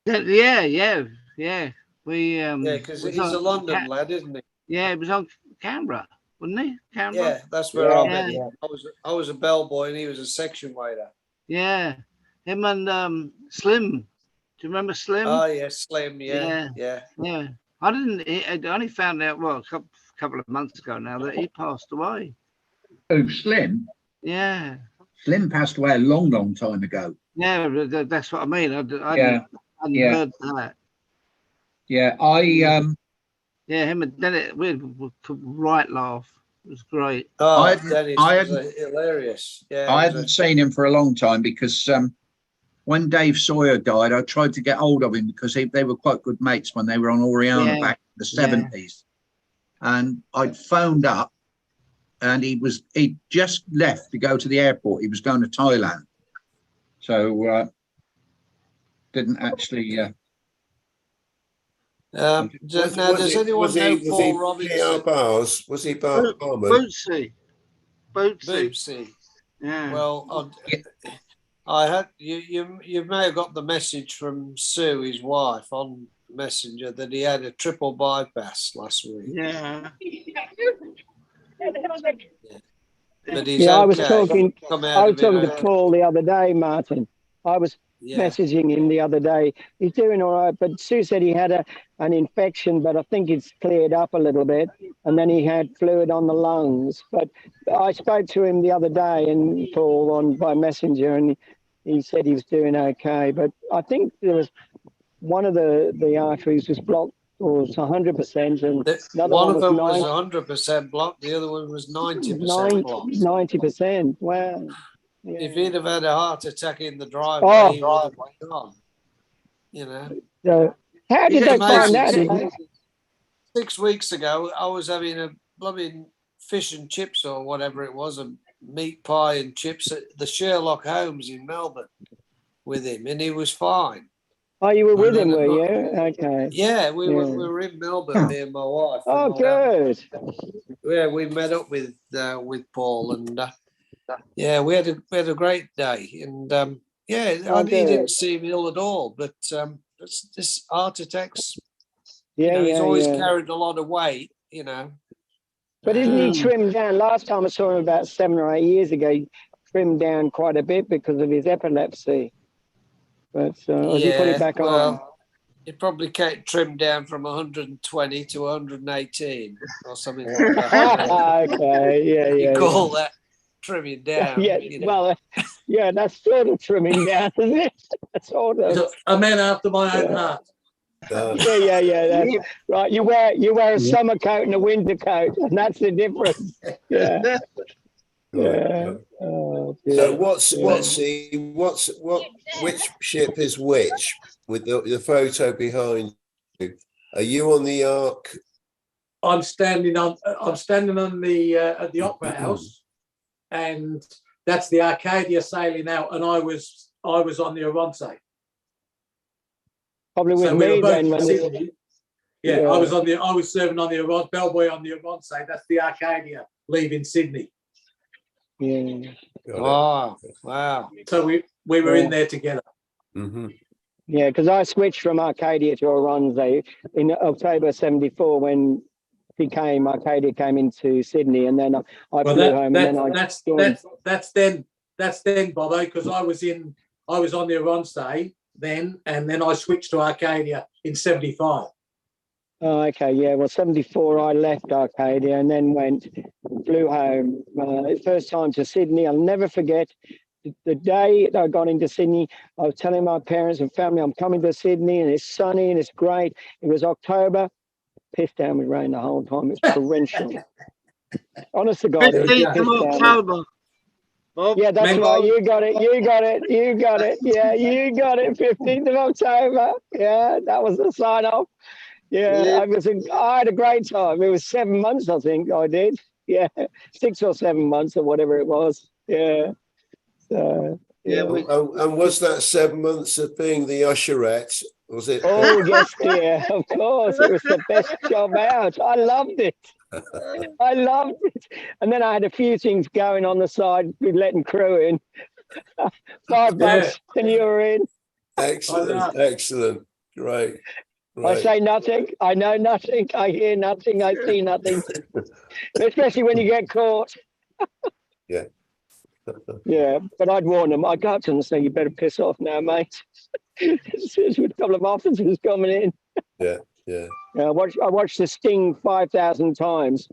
Yeah. We Yeah, because he's a London lad, isn't he? Yeah, he was on Canberra, wasn't he? Canberra. Yeah, that's where I met Yeah. him. I was a bellboy and he was a section waiter. Yeah. Him and Slim. Do you remember Slim? Oh yeah, Slim. Yeah. Yeah. I only found out a couple of months ago now that he passed away. Oh, Slim. Yeah. Slim passed away a long time ago. Yeah, that's what I mean. I Yeah. hadn't heard that. Yeah, Yeah, him and Dennis, we could right laugh. It was great. Oh, Dennis was hilarious. Yeah, I hadn't seen him for a long time because when Dave Sawyer died, I tried to get hold of him because they were quite good mates when they were on Oriana back in the 70s. And I'd phoned up and he'd just left to go to the airport. He was going to Thailand. So didn't actually... now, does anyone know Paul Robinson? Was he barman? Bootsy. Bootsy. Yeah. Well, I had you may have got the message from Sue, his wife, on Messenger that he had a triple bypass last week. Yeah. But he's I okay. was talking to Paul the other day, Martin. I was messaging him the other day. He's doing all right, but Sue said he had an infection, but I think it's cleared up a little bit. And then he had fluid on the lungs. But I spoke to him the other day, and Paul by Messenger, and he said he was doing okay. But I think there was one of the arteries was blocked, or was 100%, and one of them was 100% blocked. The other one was 90% blocked. 90%. Wow. Yeah. If he'd have had a heart attack in the driveway, he would have gone. You know. So how did they find that? 6 weeks ago, I was having a blooming fish and chips or whatever it was, a meat pie and chips at the Sherlock Holmes in Melbourne with him, and he was fine. Oh, you were with him, were you? Okay. Yeah, we were in Melbourne, me and my wife. Oh, good. Yeah, we met up with Paul, and yeah, we had a great day, and he didn't seem ill at all, but this heart attacks. He's always carried a lot of weight, you know. But isn't he trimmed down? Last time I saw him about 7 or 8 years ago, he trimmed down quite a bit because of his epilepsy. But he put it back on? It probably trimmed down from 120 to 118 or something like that. Okay, You call that trimming down? Yeah, well, that's sort of trimming down, isn't it? Sort of. A man after my own heart. Yeah. That's right. You wear a summer coat and a winter coat, and that's the difference. Yeah. Yeah. Oh, so which ship is which with the photo behind you? Are you on the Ark? I'm standing on the at the Opera House, and that's the Arcadia sailing out, and I was on the Oronte. Probably with me then. I was serving on the Oronte, bellboy on the Oronte. That's the Arcadia leaving Sydney. Yeah. Oh, wow. So we were in there together. Mm-hmm. Yeah, because I switched from Arcadia to Oronte in October '74 when Arcadia came into Sydney, and then I flew home. That's then, Bobo, because I was on the Oronte then, and then I switched to Arcadia in '75. Oh, okay, yeah. Well, '74 I left Arcadia and then flew home. First time to Sydney. I'll never forget the day that I got into Sydney. I was telling my parents and family I'm coming to Sydney, and it's sunny and it's great. It was October. Pissed down with rain the whole time. It's torrential. Honest to God. 15th of October. Bob? Yeah, that's right. You got it. Yeah, you got it. 15th of October. Yeah, that was the sign off. Yeah, I had a great time. It was 7 months, I think I did. Yeah, 6 or 7 months or whatever it was. Yeah. So, yeah. And was that 7 months of being the usherette? Was it? Oh, yes, dear. Of course. It was the best job out. I loved it. And then I had a few things going on the side with letting crew in. $5 and you were in. Excellent. Great. I say nothing. I know nothing. I hear nothing. I see nothing. Especially when you get caught. Yeah. Yeah, but I'd warn them. I'd go up to them and say, "You better piss off now, mate." With a couple of officers coming in. Yeah. I watched The Sting 5,000 times,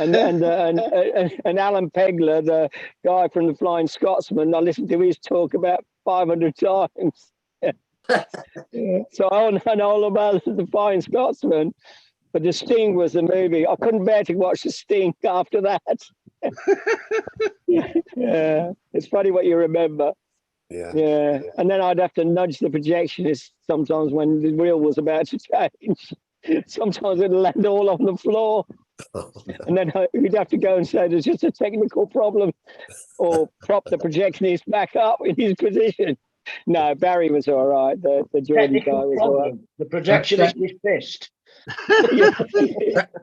and Alan Pegler, the guy from the Flying Scotsman, I listened to his talk about 500 times. Yeah. So I know all about the Flying Scotsman, but The Sting was the movie. I couldn't bear to watch The Sting after that. Yeah, it's funny what you remember. Yeah, and then I'd have to nudge the projectionist sometimes when the reel was about to change. Sometimes it'd land all on the floor, and then we'd have to go and say there's just a technical problem, or prop the projectionist back up in his position. No, Barry was all right. The Jordan guy was all right. The projectionist is pissed.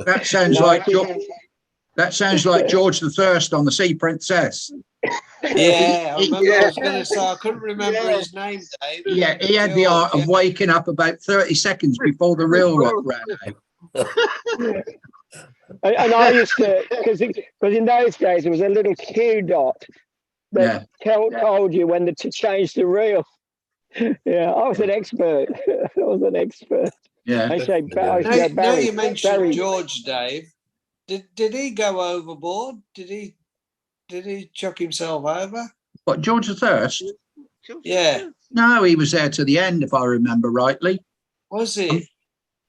That sounds like that sounds like George the First on the Sea Princess. Yeah, I remember. I was going to say I couldn't remember his name, Dave. Yeah, he had the art of waking up about 30 seconds before the reel ran out. And I used to, because in those days there was a little Q dot that told you when to change the reel. Yeah, I was an expert. Yeah. Now you mentioned George, Dave. Did he go overboard? Did he chuck himself over? What, George the Thirst? Yeah. No, he was there to the end, if I remember rightly. Was he?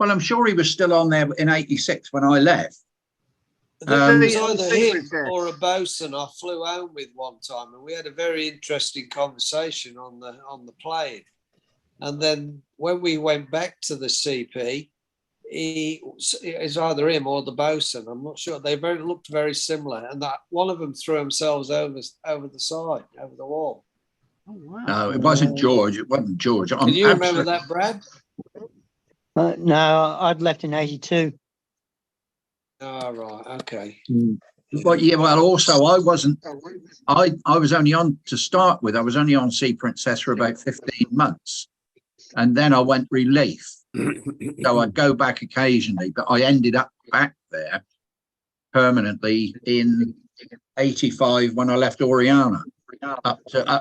Well, I'm sure he was still on there in '86 when I left. There was either him or a bosun I flew home with one time, and we had a very interesting conversation on the plane. And then when we went back to the CP, it's either him or the bosun. I'm not sure. They looked very similar, and that one of them threw themselves over the side, over the wall. Oh, wow. No, it wasn't George. It wasn't George. Can you remember that, Brad? No, I'd left in '82. Oh, right. Okay. But yeah, well, also I wasn't. I was only on to start with. I was only on Sea Princess for about 15 months, and then I went relief. So I'd go back occasionally, but I ended up back there permanently in '85 when I left Oriana. Up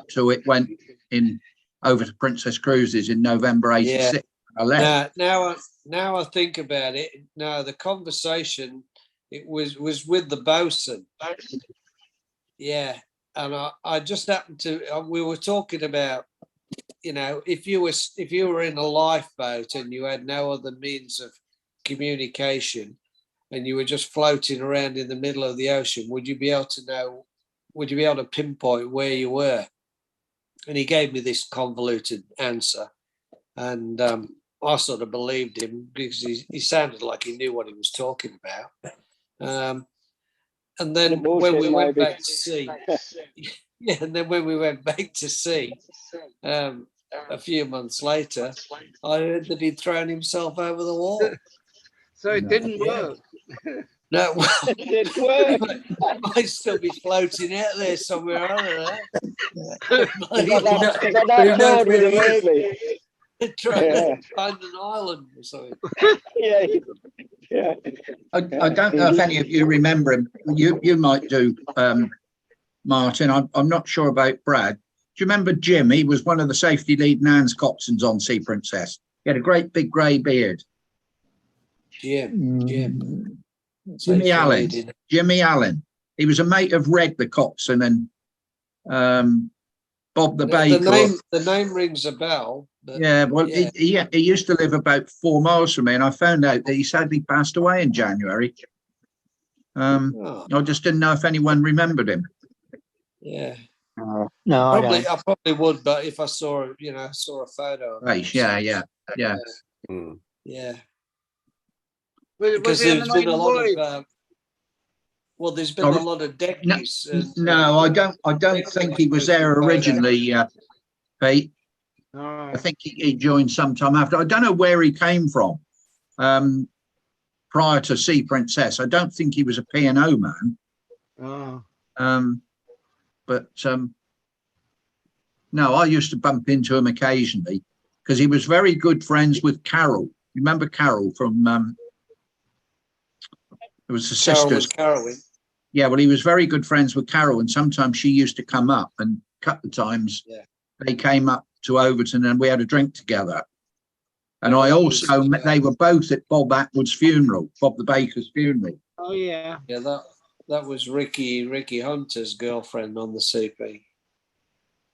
to it went in over to Princess Cruises in November '86. Yeah. I left. Now I think about it. No, the conversation it was with the bosun. Yeah, and I just happened to. We were talking about, if you were in a lifeboat and you had no other means of communication, and you were just floating around in the middle of the ocean, would you be able to pinpoint where you were? And he gave me this convoluted answer, and I sort of believed him because he sounded like he knew what he was talking about. And then when we went back to sea, a few months later, I heard that he'd thrown himself over the wall. So it didn't work. No, well, It worked. I might still be floating out there somewhere. I don't know. That with a movie. Trying to find an island or something. Yeah. I don't know if any of you remember him. You might do, Martin. I'm not sure about Brad. Do you remember Jim? He was one of the safety lead Nan's coxswains on Sea Princess. He had a great big grey beard. Jim. Jimmy Allen. Jimmy Allen. He was a mate of Reg the coxswain and Bob the baker. The name rings a bell. Yeah, well, he used to live about 4 miles from me, and I found out that he sadly passed away in January. I just didn't know if anyone remembered him. Yeah. No, I probably would, but if I saw a photo. Right, yeah. Yeah. Was he on the maiden voyage? There's been a lot of deckies. No, I don't think he was there originally, Pete. Oh. I think he joined sometime after. I don't know where he came from prior to Sea Princess. I don't think he was a P&O man. Oh. But no, I used to bump into him occasionally because he was very good friends with Carol. You remember Carol from it was the sisters. Carol. Yeah, well, he was very good friends with Carol, and sometimes she used to come up, and a couple of times they came up to Overton and we had a drink together. And they were both at Bob Atwood's funeral, Bob the baker's funeral. Oh yeah. Yeah, that was Ricky Hunter's girlfriend on the CP.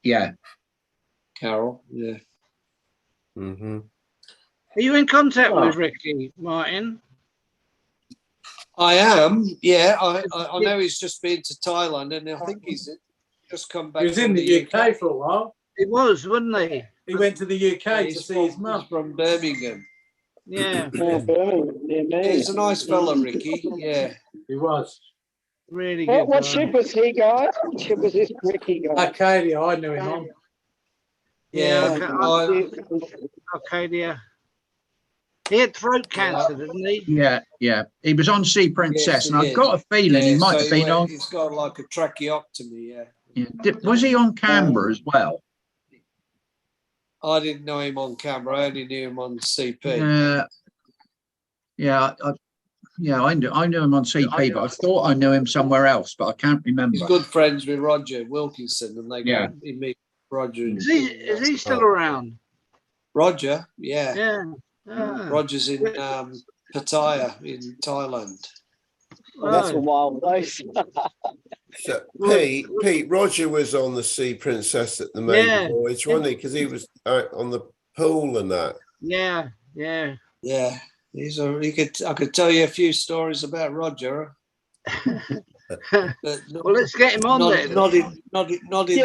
Yeah. Carol, yeah. Mm-hmm. Are you in contact with Ricky, Martin? I am, yeah. I know he's just been to Thailand, and I think he's just come back. He was in the UK for a while. He was, wasn't he? He went to the UK He's to see his from, mum. he's from Birmingham. Yeah, He's a nice fella, Ricky. Yeah. He was. really good. What guy. ship was he, guys? What ship was this Ricky guy? Arcadia, I knew him on. Yeah, Arcadia. He had throat cancer, didn't he? Yeah, yeah. He was on Sea Princess, Yes, and he I've got a feeling he might have been on. He's got like a tracheotomy, yeah. Was he on Canberra as well? I didn't know him on camera. I only knew him on CP. I knew him on CP, but I thought I knew him somewhere else, but I can't remember. He's good friends with Roger Wilkinson, and they go he meet Roger. Is he still around? Roger, yeah. Yeah. Ah. Roger's in Pattaya in Thailand. Well, that's a wild place. So, Pete, Roger was on the Sea Princess at the maiden voyage, wasn't he? Because he was out on the pool and that. Yeah. Yeah, I could tell you a few stories about Roger. Well, let's get him on there. Not in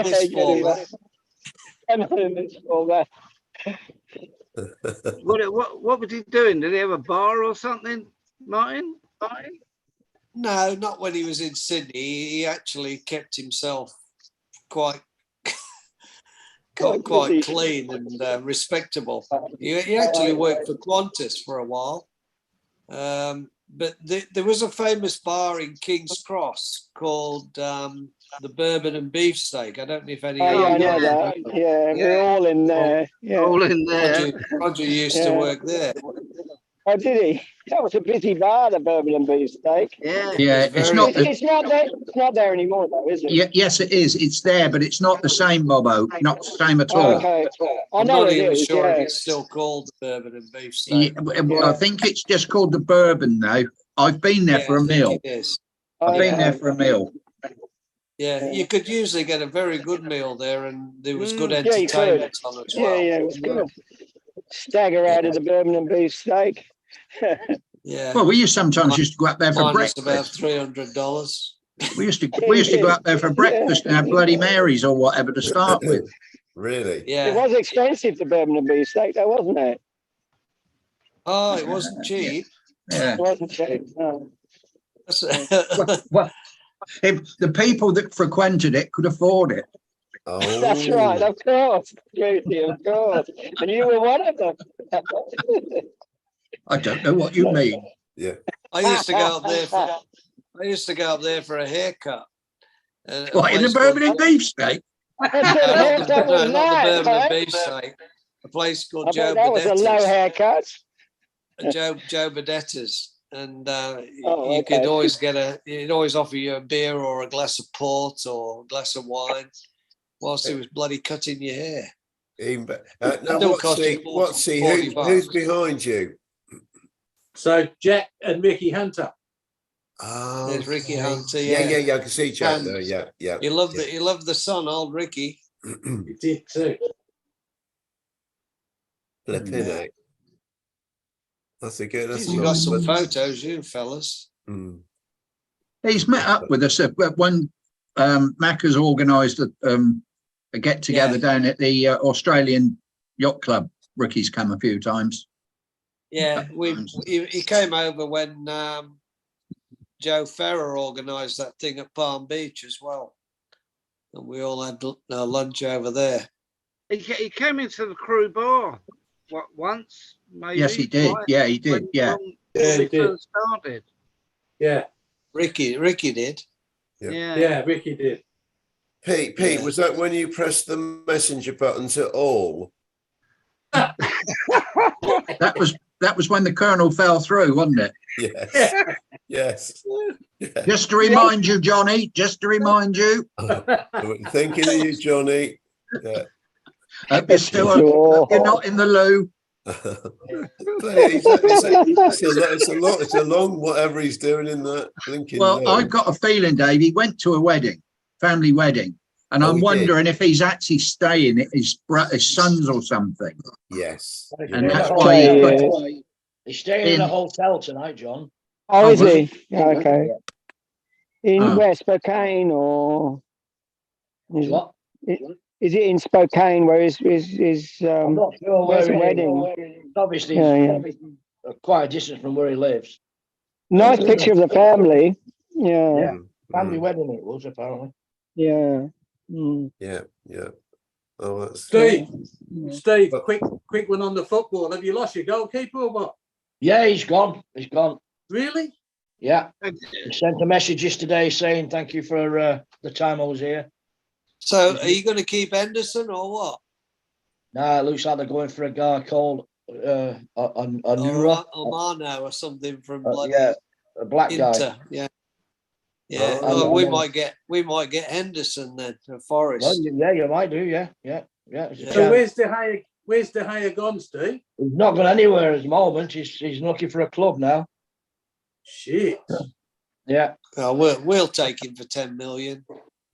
this format. Not in this format. What was he doing? Did he have a bar or something, Martin? No, not when he was in Sydney. He actually kept himself quite clean and respectable. He actually worked for Qantas for a while. But there was a famous bar in King's Cross called the Bourbon and Beefsteak. I don't know if any of you I know that. Yeah, we're all in there. Yeah. All in there. Roger used to work there. Oh, did he? That was a busy bar, the Bourbon and Beefsteak. Yeah. It's not. It's not there. It's not there anymore, though, is it? Yes, it is. It's there, but it's not the same, Bobo. Not the same at all. Okay. I I'm know not it even is. sure if Yeah. it's still called the Bourbon and Beefsteak. I think it's just called the Bourbon now. I've been there for a meal. It is. I've been there for a meal. Yeah, you could usually get a very good meal there, and there was good Yeah, you entertainment could. on as well. Yeah, it was good. Stagger out of the Bourbon and Beefsteak. Yeah. Well, we sometimes used to go up there for Mine was breakfast. about $300. We used to go up there for breakfast and have Bloody Marys or whatever to start with. Really? It Yeah. was expensive, the Bourbon and Beefsteak, though, wasn't it? Oh, it wasn't cheap. Yeah. It wasn't cheap. No. Well, if the people that frequented it could afford it. Oh, That's right, of course. Beauty, of course. And you were one of them. I don't know what you mean. Yeah. I used to go up there for a haircut. And What, in the Bourbon and Beefsteak? not the Bourbon and Beefsteak. A place called Joe That was a low Bedettas. haircut. Joe Bedettas. And Oh, you could okay. always he'd always offer you a beer or a glass of port or a glass of wine whilst he was bloody cutting your hair. Even now, Still cost you what's he? 40 bucks. Who's behind you? So Jack and Ricky Hunter. Oh, There's Ricky Hunter. Yeah, I can see Jack And there. Yeah. He loved the son, old Ricky. He did too. Flipping it. That's a good. That's You got some photos, you fellas. Mm. He's met up with us when Macca's organised a get together down at the Australian Yacht Club. Ricky's come a few times. Yeah, he came over when Joe Ferrer organised that thing at Palm Beach as well, and we all had lunch over there. He came into the crew bar once, maybe. Yes, he did. Twice, Yeah, he did. Yeah. when he we did. first started. Yeah, Ricky did. yeah, Ricky did. Pete, Yeah. was that when you pressed the messenger button to all? That was when the Colonel fell through, wasn't it? Yes. Yes. Yeah. Just to remind you, Johnny. Just to remind you. Thinking of you, Johnny. Yeah. Hope you're not in the loo. It's a long whatever he's doing in that blinking. Well, loo. I've got a feeling, Dave, he went to a wedding, family wedding, and I'm he wondering if he's actually staying at his son's or something. Yes. And that's why He's staying in a hotel tonight, John. Oh, is was he? Okay. In Oh. West Spokane or? What? Is it in Spokane? Where is I'm not sure where's the where it is. wedding? Obviously, Yeah, yeah. it's quite a distance from where he lives. Nice picture of the family. Yeah, Yeah, family wedding it was apparently. yeah. Mm. Yeah. Oh, that's Steve, Yeah. Steve, quick one on the football. Have you lost your goalkeeper or what? Yeah, he's gone. He's gone. Really? Yeah. He sent a message yesterday saying thank you for the time I was here. So are you going to keep Henderson or what? Nah, it looks like they're going for a guy called Onura. Omano or something from Yeah, a black guy. Inter. Yeah. Yeah. Oh, we might get Henderson then for Forest. Well, yeah, you might do. Yeah. So where's De Gea gone, Steve? He's not gone anywhere at the moment. He's looking for a club now. Shit. Yeah. We'll take him for 10 million.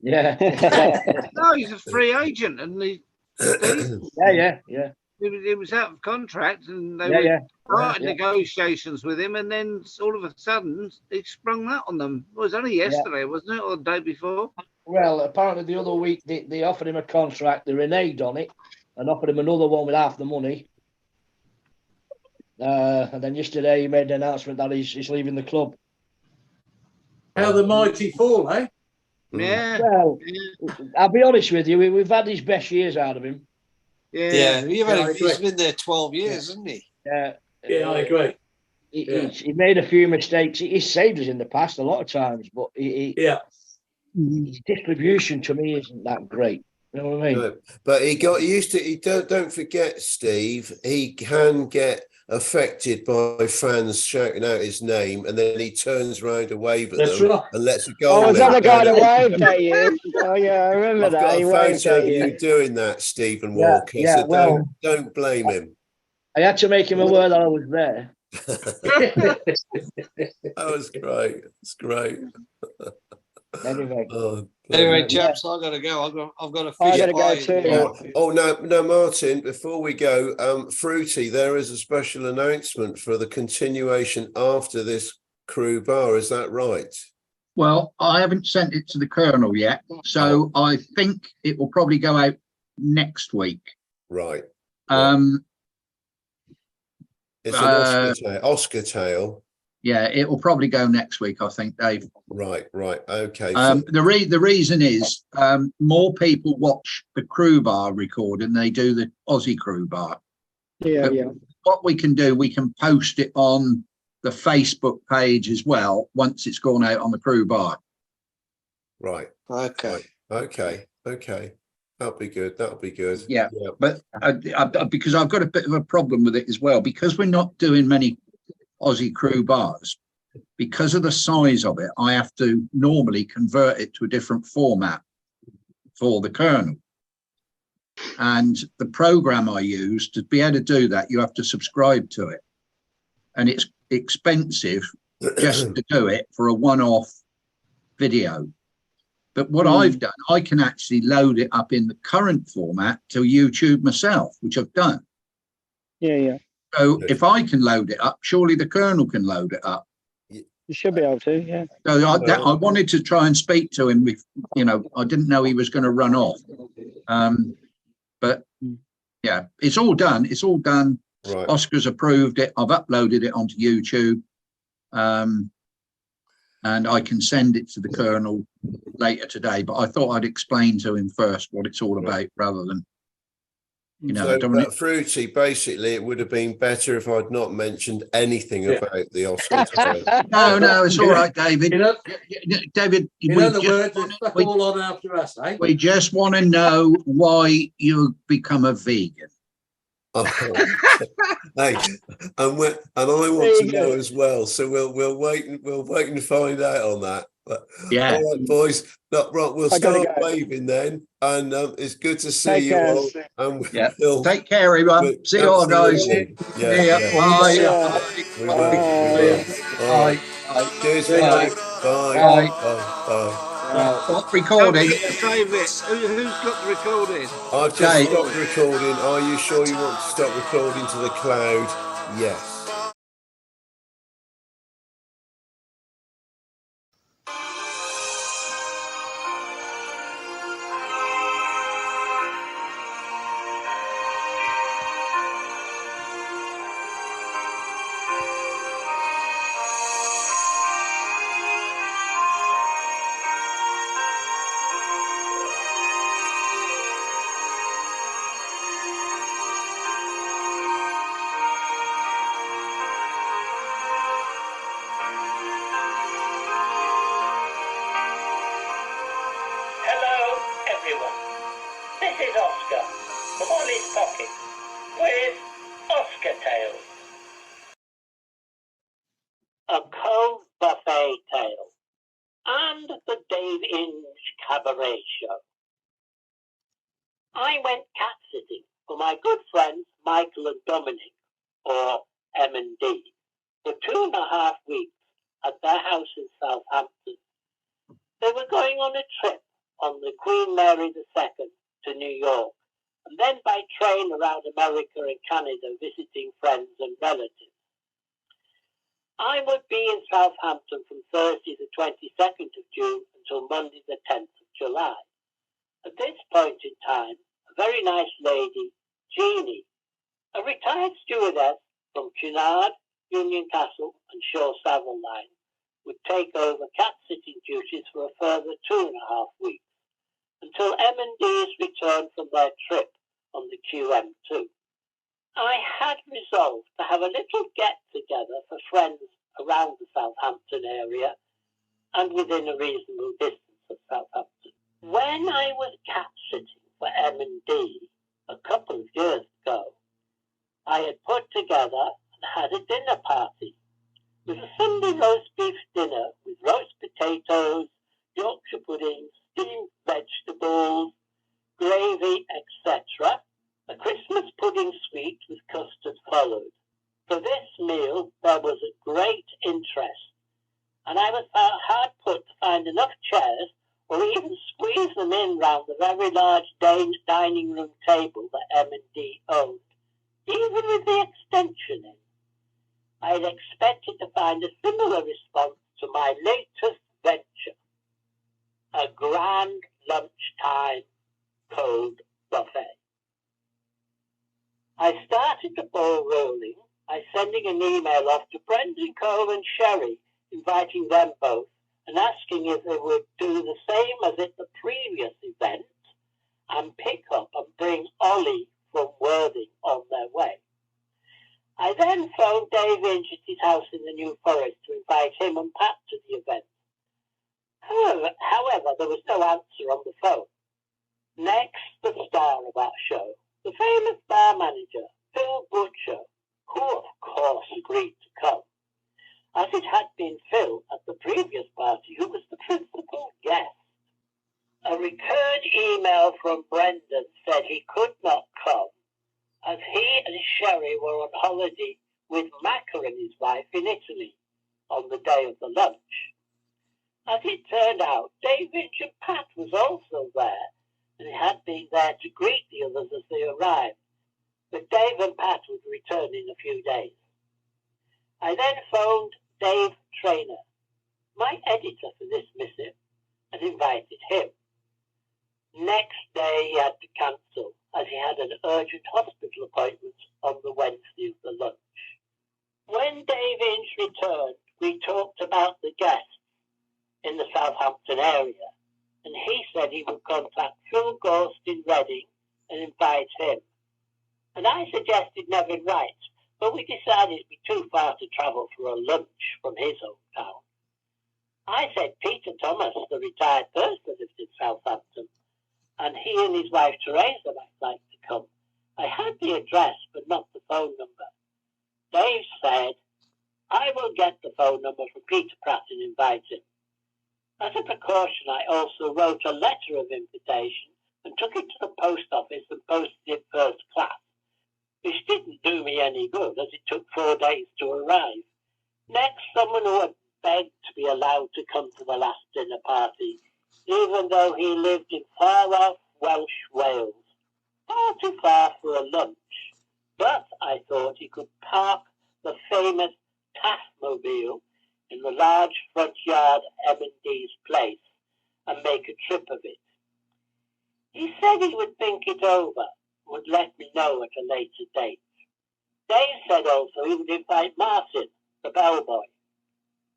Yeah. No, he's a free agent, and Yeah. He was out of contract, and they Yeah. started negotiations with him, and then all of a sudden he sprung that on them. It was only yesterday, wasn't it, or the day before? Well, apparently the other week they offered him a contract. They reneged on it and offered him another one with half the money. And then yesterday he made the announcement that he's leaving the club. How the mighty fall, eh? Yeah. Well, I'll be honest with you, we've had his best years out of him. Yeah. He's been there 12 years, hasn't he? Yeah, I agree. He made a few mistakes. He's saved us in the past a lot of times, but his distribution to me isn't that great. You know what I mean? no. But he got used to. He don't forget, Steve. He can get affected by fans shouting out his name, and then he turns around to wave at That's them right. and lets a goal. Oh, was that the guy that in. waved at you? Oh yeah, I remember I've that. got He a waved photo at of you. you doing that, Stephen Yeah, Walker. yeah, So well- don't blame him. I had to make him aware that I was there. That was great. It's great. Anyway. Oh, Anyway, chaps, I've got to go. I've got to I fish. gotta go too. Oh no, Martin, before we go, Fruity, there is a special announcement for the continuation after this crew bar, is that right? Well, I haven't sent it to the Colonel yet, so I think it will probably go out next week. Right. It's an Oscar tale. Yeah, it will probably go next week, I think, Dave. Right, okay. The reason is more people watch the crew bar record than they do the Aussie crew bar. Yeah. What we can do, we can post it on the Facebook page as well once it's gone out on the crew bar. Right. Okay. That'll be good. Yeah. But because I've got a bit of a problem with it as well, because we're not doing many Aussie crew bars, because of the size of it, I have to normally convert it to a different format for the Colonel. And the program I use to be able to do that, you have to subscribe to it. And it's expensive just to do it for a one-off video. But what I've done, I can actually load it up in the current format to YouTube myself, which I've done. Yeah. So if I can load it up, surely the Colonel can load it up. You should be able to, yeah. So I wanted to try and speak to him. I didn't know he was going to run off. But yeah, it's all done. Right. Oscar's approved it. I've uploaded it onto YouTube. And I can send it to the Colonel later today. But I thought I'd explain to him first what it's all about rather than, So, Fruity, basically, it would have been better if I'd not mentioned anything about the Oscar tale. No, it's all right, David. David, all on after us, eh? We just want to know why you become a vegan. Hey, and I want to know as well. So we'll wait and find out on that. But, yeah, all right, boys. We'll start waving then, and it's good to see you all. And we'll take care, everyone. See you all, guys. Bye. Cheers, bye. Stop recording. Save it. Who's got the recording? I've just stopped recording. Are you sure you want to stop recording to the cloud? Yes. Whisker Tale. A Cove Buffet Tale. And the Dave Inge Cabaret Show. I went cat sitting for my good friends Michael and Dominic, or M&D, for 2.5 weeks at their house in Southampton. They were going on a trip on the Queen Mary II to New York, and then by train around America and Canada visiting friends and relatives. I would be in Southampton from Thursday the 22nd of June until Monday the 10th of July. At this point in time, a very nice lady, Jeannie, a retired stewardess from Cunard, Union Castle and Shaw Savile Line, would take over cat-sitting duties for a further 2.5 weeks, until M&D's return from their trip on the QM2. I had resolved to have a little get-together for friends around the Southampton area and within a reasonable distance of Southampton. When I was cat-sitting for M&D a couple of years ago, I had put together and had a dinner party with a Sunday roast beef dinner with roast potatoes, Yorkshire pudding, steamed vegetables, gravy, etc. A Christmas pudding sweet with custard followed. For this meal there was a great interest, and I was hard put to find enough chairs or even squeeze them in round the very large dining room table that M&D owned, even with the extension in. I had expected to find a similar response to my latest venture, a grand lunchtime cold buffet. I started the ball rolling by sending an email off to Brendan Cole and Sherry, inviting them both and asking if they would do the same as at the previous event and pick up and bring Ollie from Worthing on their way. I then phoned Dave Inge at his house in the New Forest to invite him and Pat to the event. However, there was no answer on the phone. Next, the star of our show, the famous bar manager, Phil Butcher, who of course agreed to come, as it had been Phil at the previous party who was the principal guest. A recurred email from Brendan said he could not come, as he and Sherry were on holiday with Macca and his wife in Italy on the day of the lunch. As it turned out, David and Pat was also there, and he had been there to greet the others as they arrived, but Dave and Pat would return in a few days. I then phoned Dave Trainer, my editor for this missive, and invited him. Next day he had to cancel, as he had an urgent hospital appointment on the Wednesday of the lunch. When Dave Inge returned, we talked about the guests in the Southampton area, and he said he would contact Phil Gorst in Reading and invite him. And I suggested Nevin Wright, but we decided it'd be too far to travel for a lunch from his hometown. I said Peter Thomas, the retired person, lived in Southampton, and he and his wife Teresa might like to come. I had the address, but not the phone number. Dave said, I will get the phone number from Peter Pratt and invite him. As a precaution, I also wrote a letter of invitation and took it to the post office and posted it first class, which didn't do me any good as it took 4 days to arrive. Next, someone who had begged to be allowed to come to the last dinner party, even though he lived in far-off Welsh Wales, far too far for a lunch. But I thought he could park the famous Taffmobile in the large front yard of M&D's place and make a trip of it. He said he would think it over, would let me know at a later date. Dave said also he would invite Martin, the bellboy,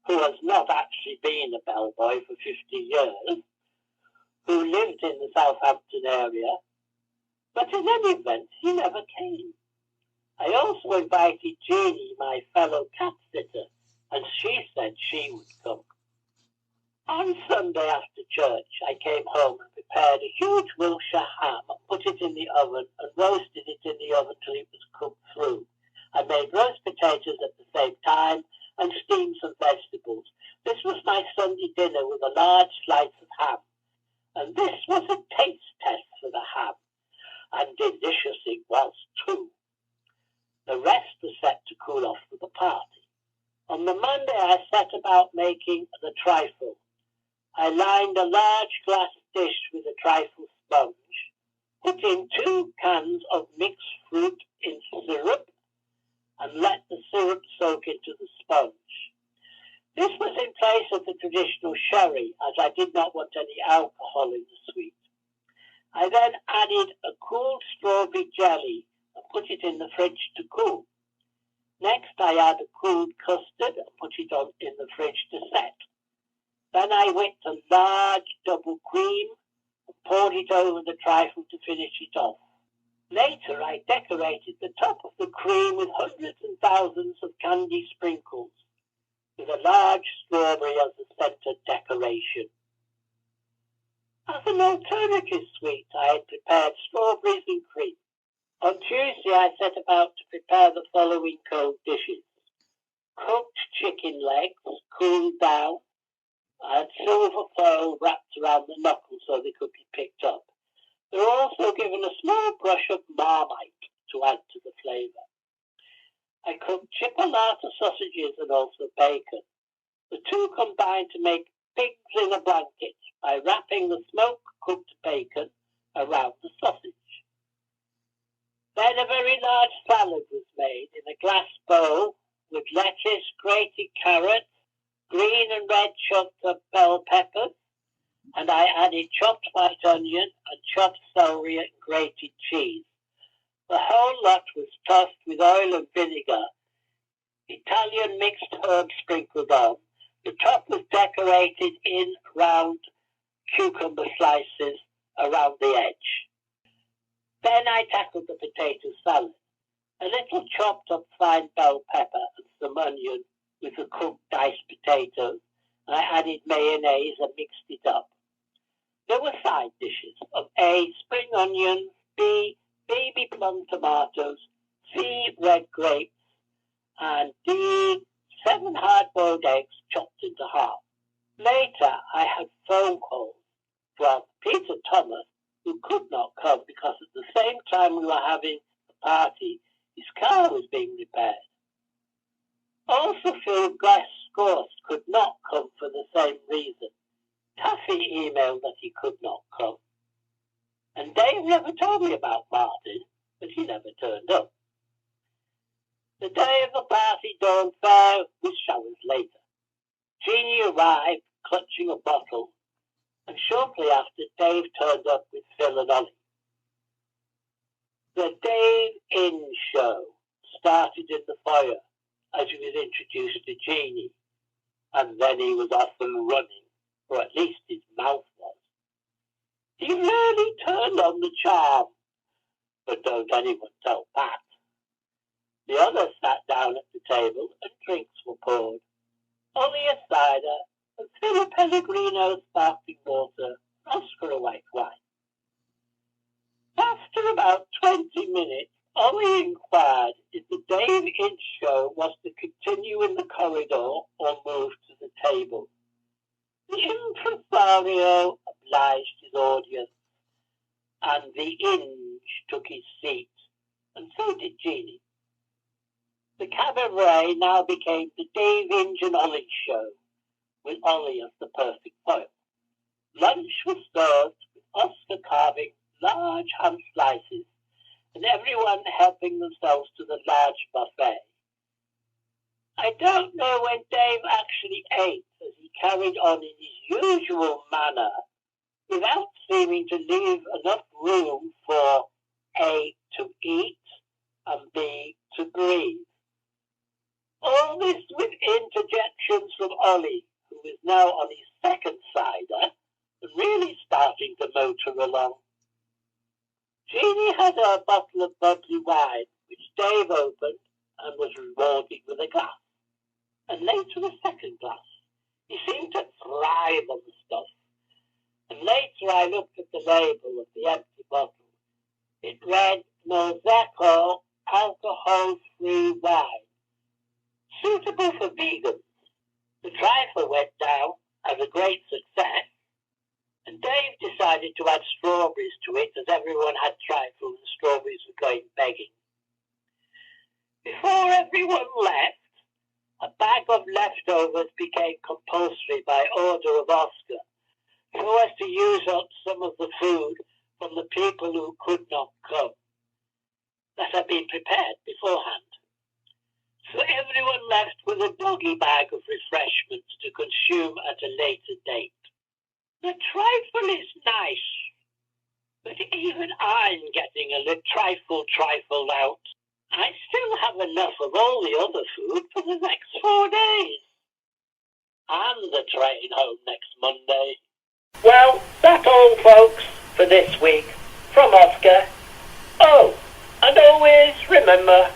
who has not actually been a bellboy for 50 years, who lived in the Southampton area, but in any event, he never came. I also invited Jeannie, my fellow cat sitter, and she said she would come. On Sunday after church, I came home and prepared a huge Wiltshire ham and put it in the oven and roasted it in the oven till it was cooked through, and made roast potatoes at the same time and steamed some vegetables. This was my Sunday dinner with a large slice of ham. And this was a taste test for the ham. And delicious it was too. The rest was set to cool off for the party. On the Monday I set about making the trifle. I lined a large glass dish with a trifle sponge, put in 2 cans of mixed fruit in syrup, and let the syrup soak into the sponge. This was in place of the traditional sherry, as I did not want any alcohol in the sweet. I then added a cooled strawberry jelly and put it in the fridge to cool. Next, I add a cooled custard and put it on in the fridge to set. Then I whipped a large double cream and poured it over the trifle to finish it off. Later, I decorated the top of the cream with hundreds and thousands of candy sprinkles, with a large strawberry as the centre decoration. As an alternative sweet, I had prepared strawberries and cream. On Tuesday, I set about to prepare the following cold dishes. Cooked chicken legs, cooled down, and silver foil wrapped around the knuckles so they could be picked up. They were also given a small brush of Marmite to add to the flavour. I cooked chipolata sausages and also bacon. The two combined to make pigs in a blanket by wrapping the smoke-cooked bacon around the sausage. Then a very large salad was made in a glass bowl with lettuce, grated carrots, green and red chopped up bell peppers, and I added chopped white onion and chopped celery and grated cheese. The whole lot was tossed with oil and vinegar, Italian mixed herbs sprinkled on. The top was decorated in round cucumber slices around the edge. Then I tackled the potato salad, a little chopped up fine bell pepper and some onion with the cooked diced potatoes. I added mayonnaise and mixed it up. There were side dishes of A, spring onions, B, baby plum tomatoes, C, red grapes, and D, 7 hard-boiled eggs chopped into half. Later, I had phone calls from Peter Thomas, who could not come because at the same time we were having the party, his car was being repaired. Also, Phil Scorst could not come for the same reason. Taffy emailed that he could not come. And Dave never told me about Martin, but he never turned up. The day of the party dawned fair with showers later. Jeannie arrived, clutching a bottle, and shortly after, Dave turned up with Phil and Ollie. The Dave In show started in the foyer as he was introduced to Jeannie, and then he was off and running, or at least his mouth was. He really turned on the charm, but don't anyone tell Pat. The others sat down at the table and drinks were poured. Ollie a cider, and Phil a Pellegrino sparkling water, Oscar a white wine. After about 20 minutes, Ollie inquired if the Dave Inch show was to continue in the corridor or move to the table. The impresario obliged his audience, and the Inch took his seat, and so did Jeannie. The cabaret now became the Dave Inge and Ollie show, with Ollie as the perfect foil. Lunch was served with Oscar carving large ham slices, and everyone helping themselves to the large buffet. I don't know when Dave actually ate, as he carried on in his usual manner, without seeming to leave enough room for A, to eat, and B, to breathe. All this with interjections from Ollie, who is now on his second cider, and really starting to motor along. Jeannie had a bottle of bubbly wine, which Dave opened and was rewarded with a glass, and later a second glass. He seemed to thrive on the stuff, and later I looked at the label of the empty bottle. It read Prosecco alcohol-free wine, suitable for vegans. The trifle went down as a great success, and Dave decided to add strawberries to it as everyone had trifle and strawberries were going begging. Before everyone left, a bag of leftovers became compulsory by order of Oscar, so as to use up some of the food from the people who could not come, that had been prepared beforehand. So everyone left with a doggy bag of refreshments to consume at a later date. The trifle is nice, but even I'm getting a little trifle out. I still have enough of all the other food for the next 4 days. And the train home next Monday. Well, that's all, folks, for this week. From Oscar. Oh, and always remember,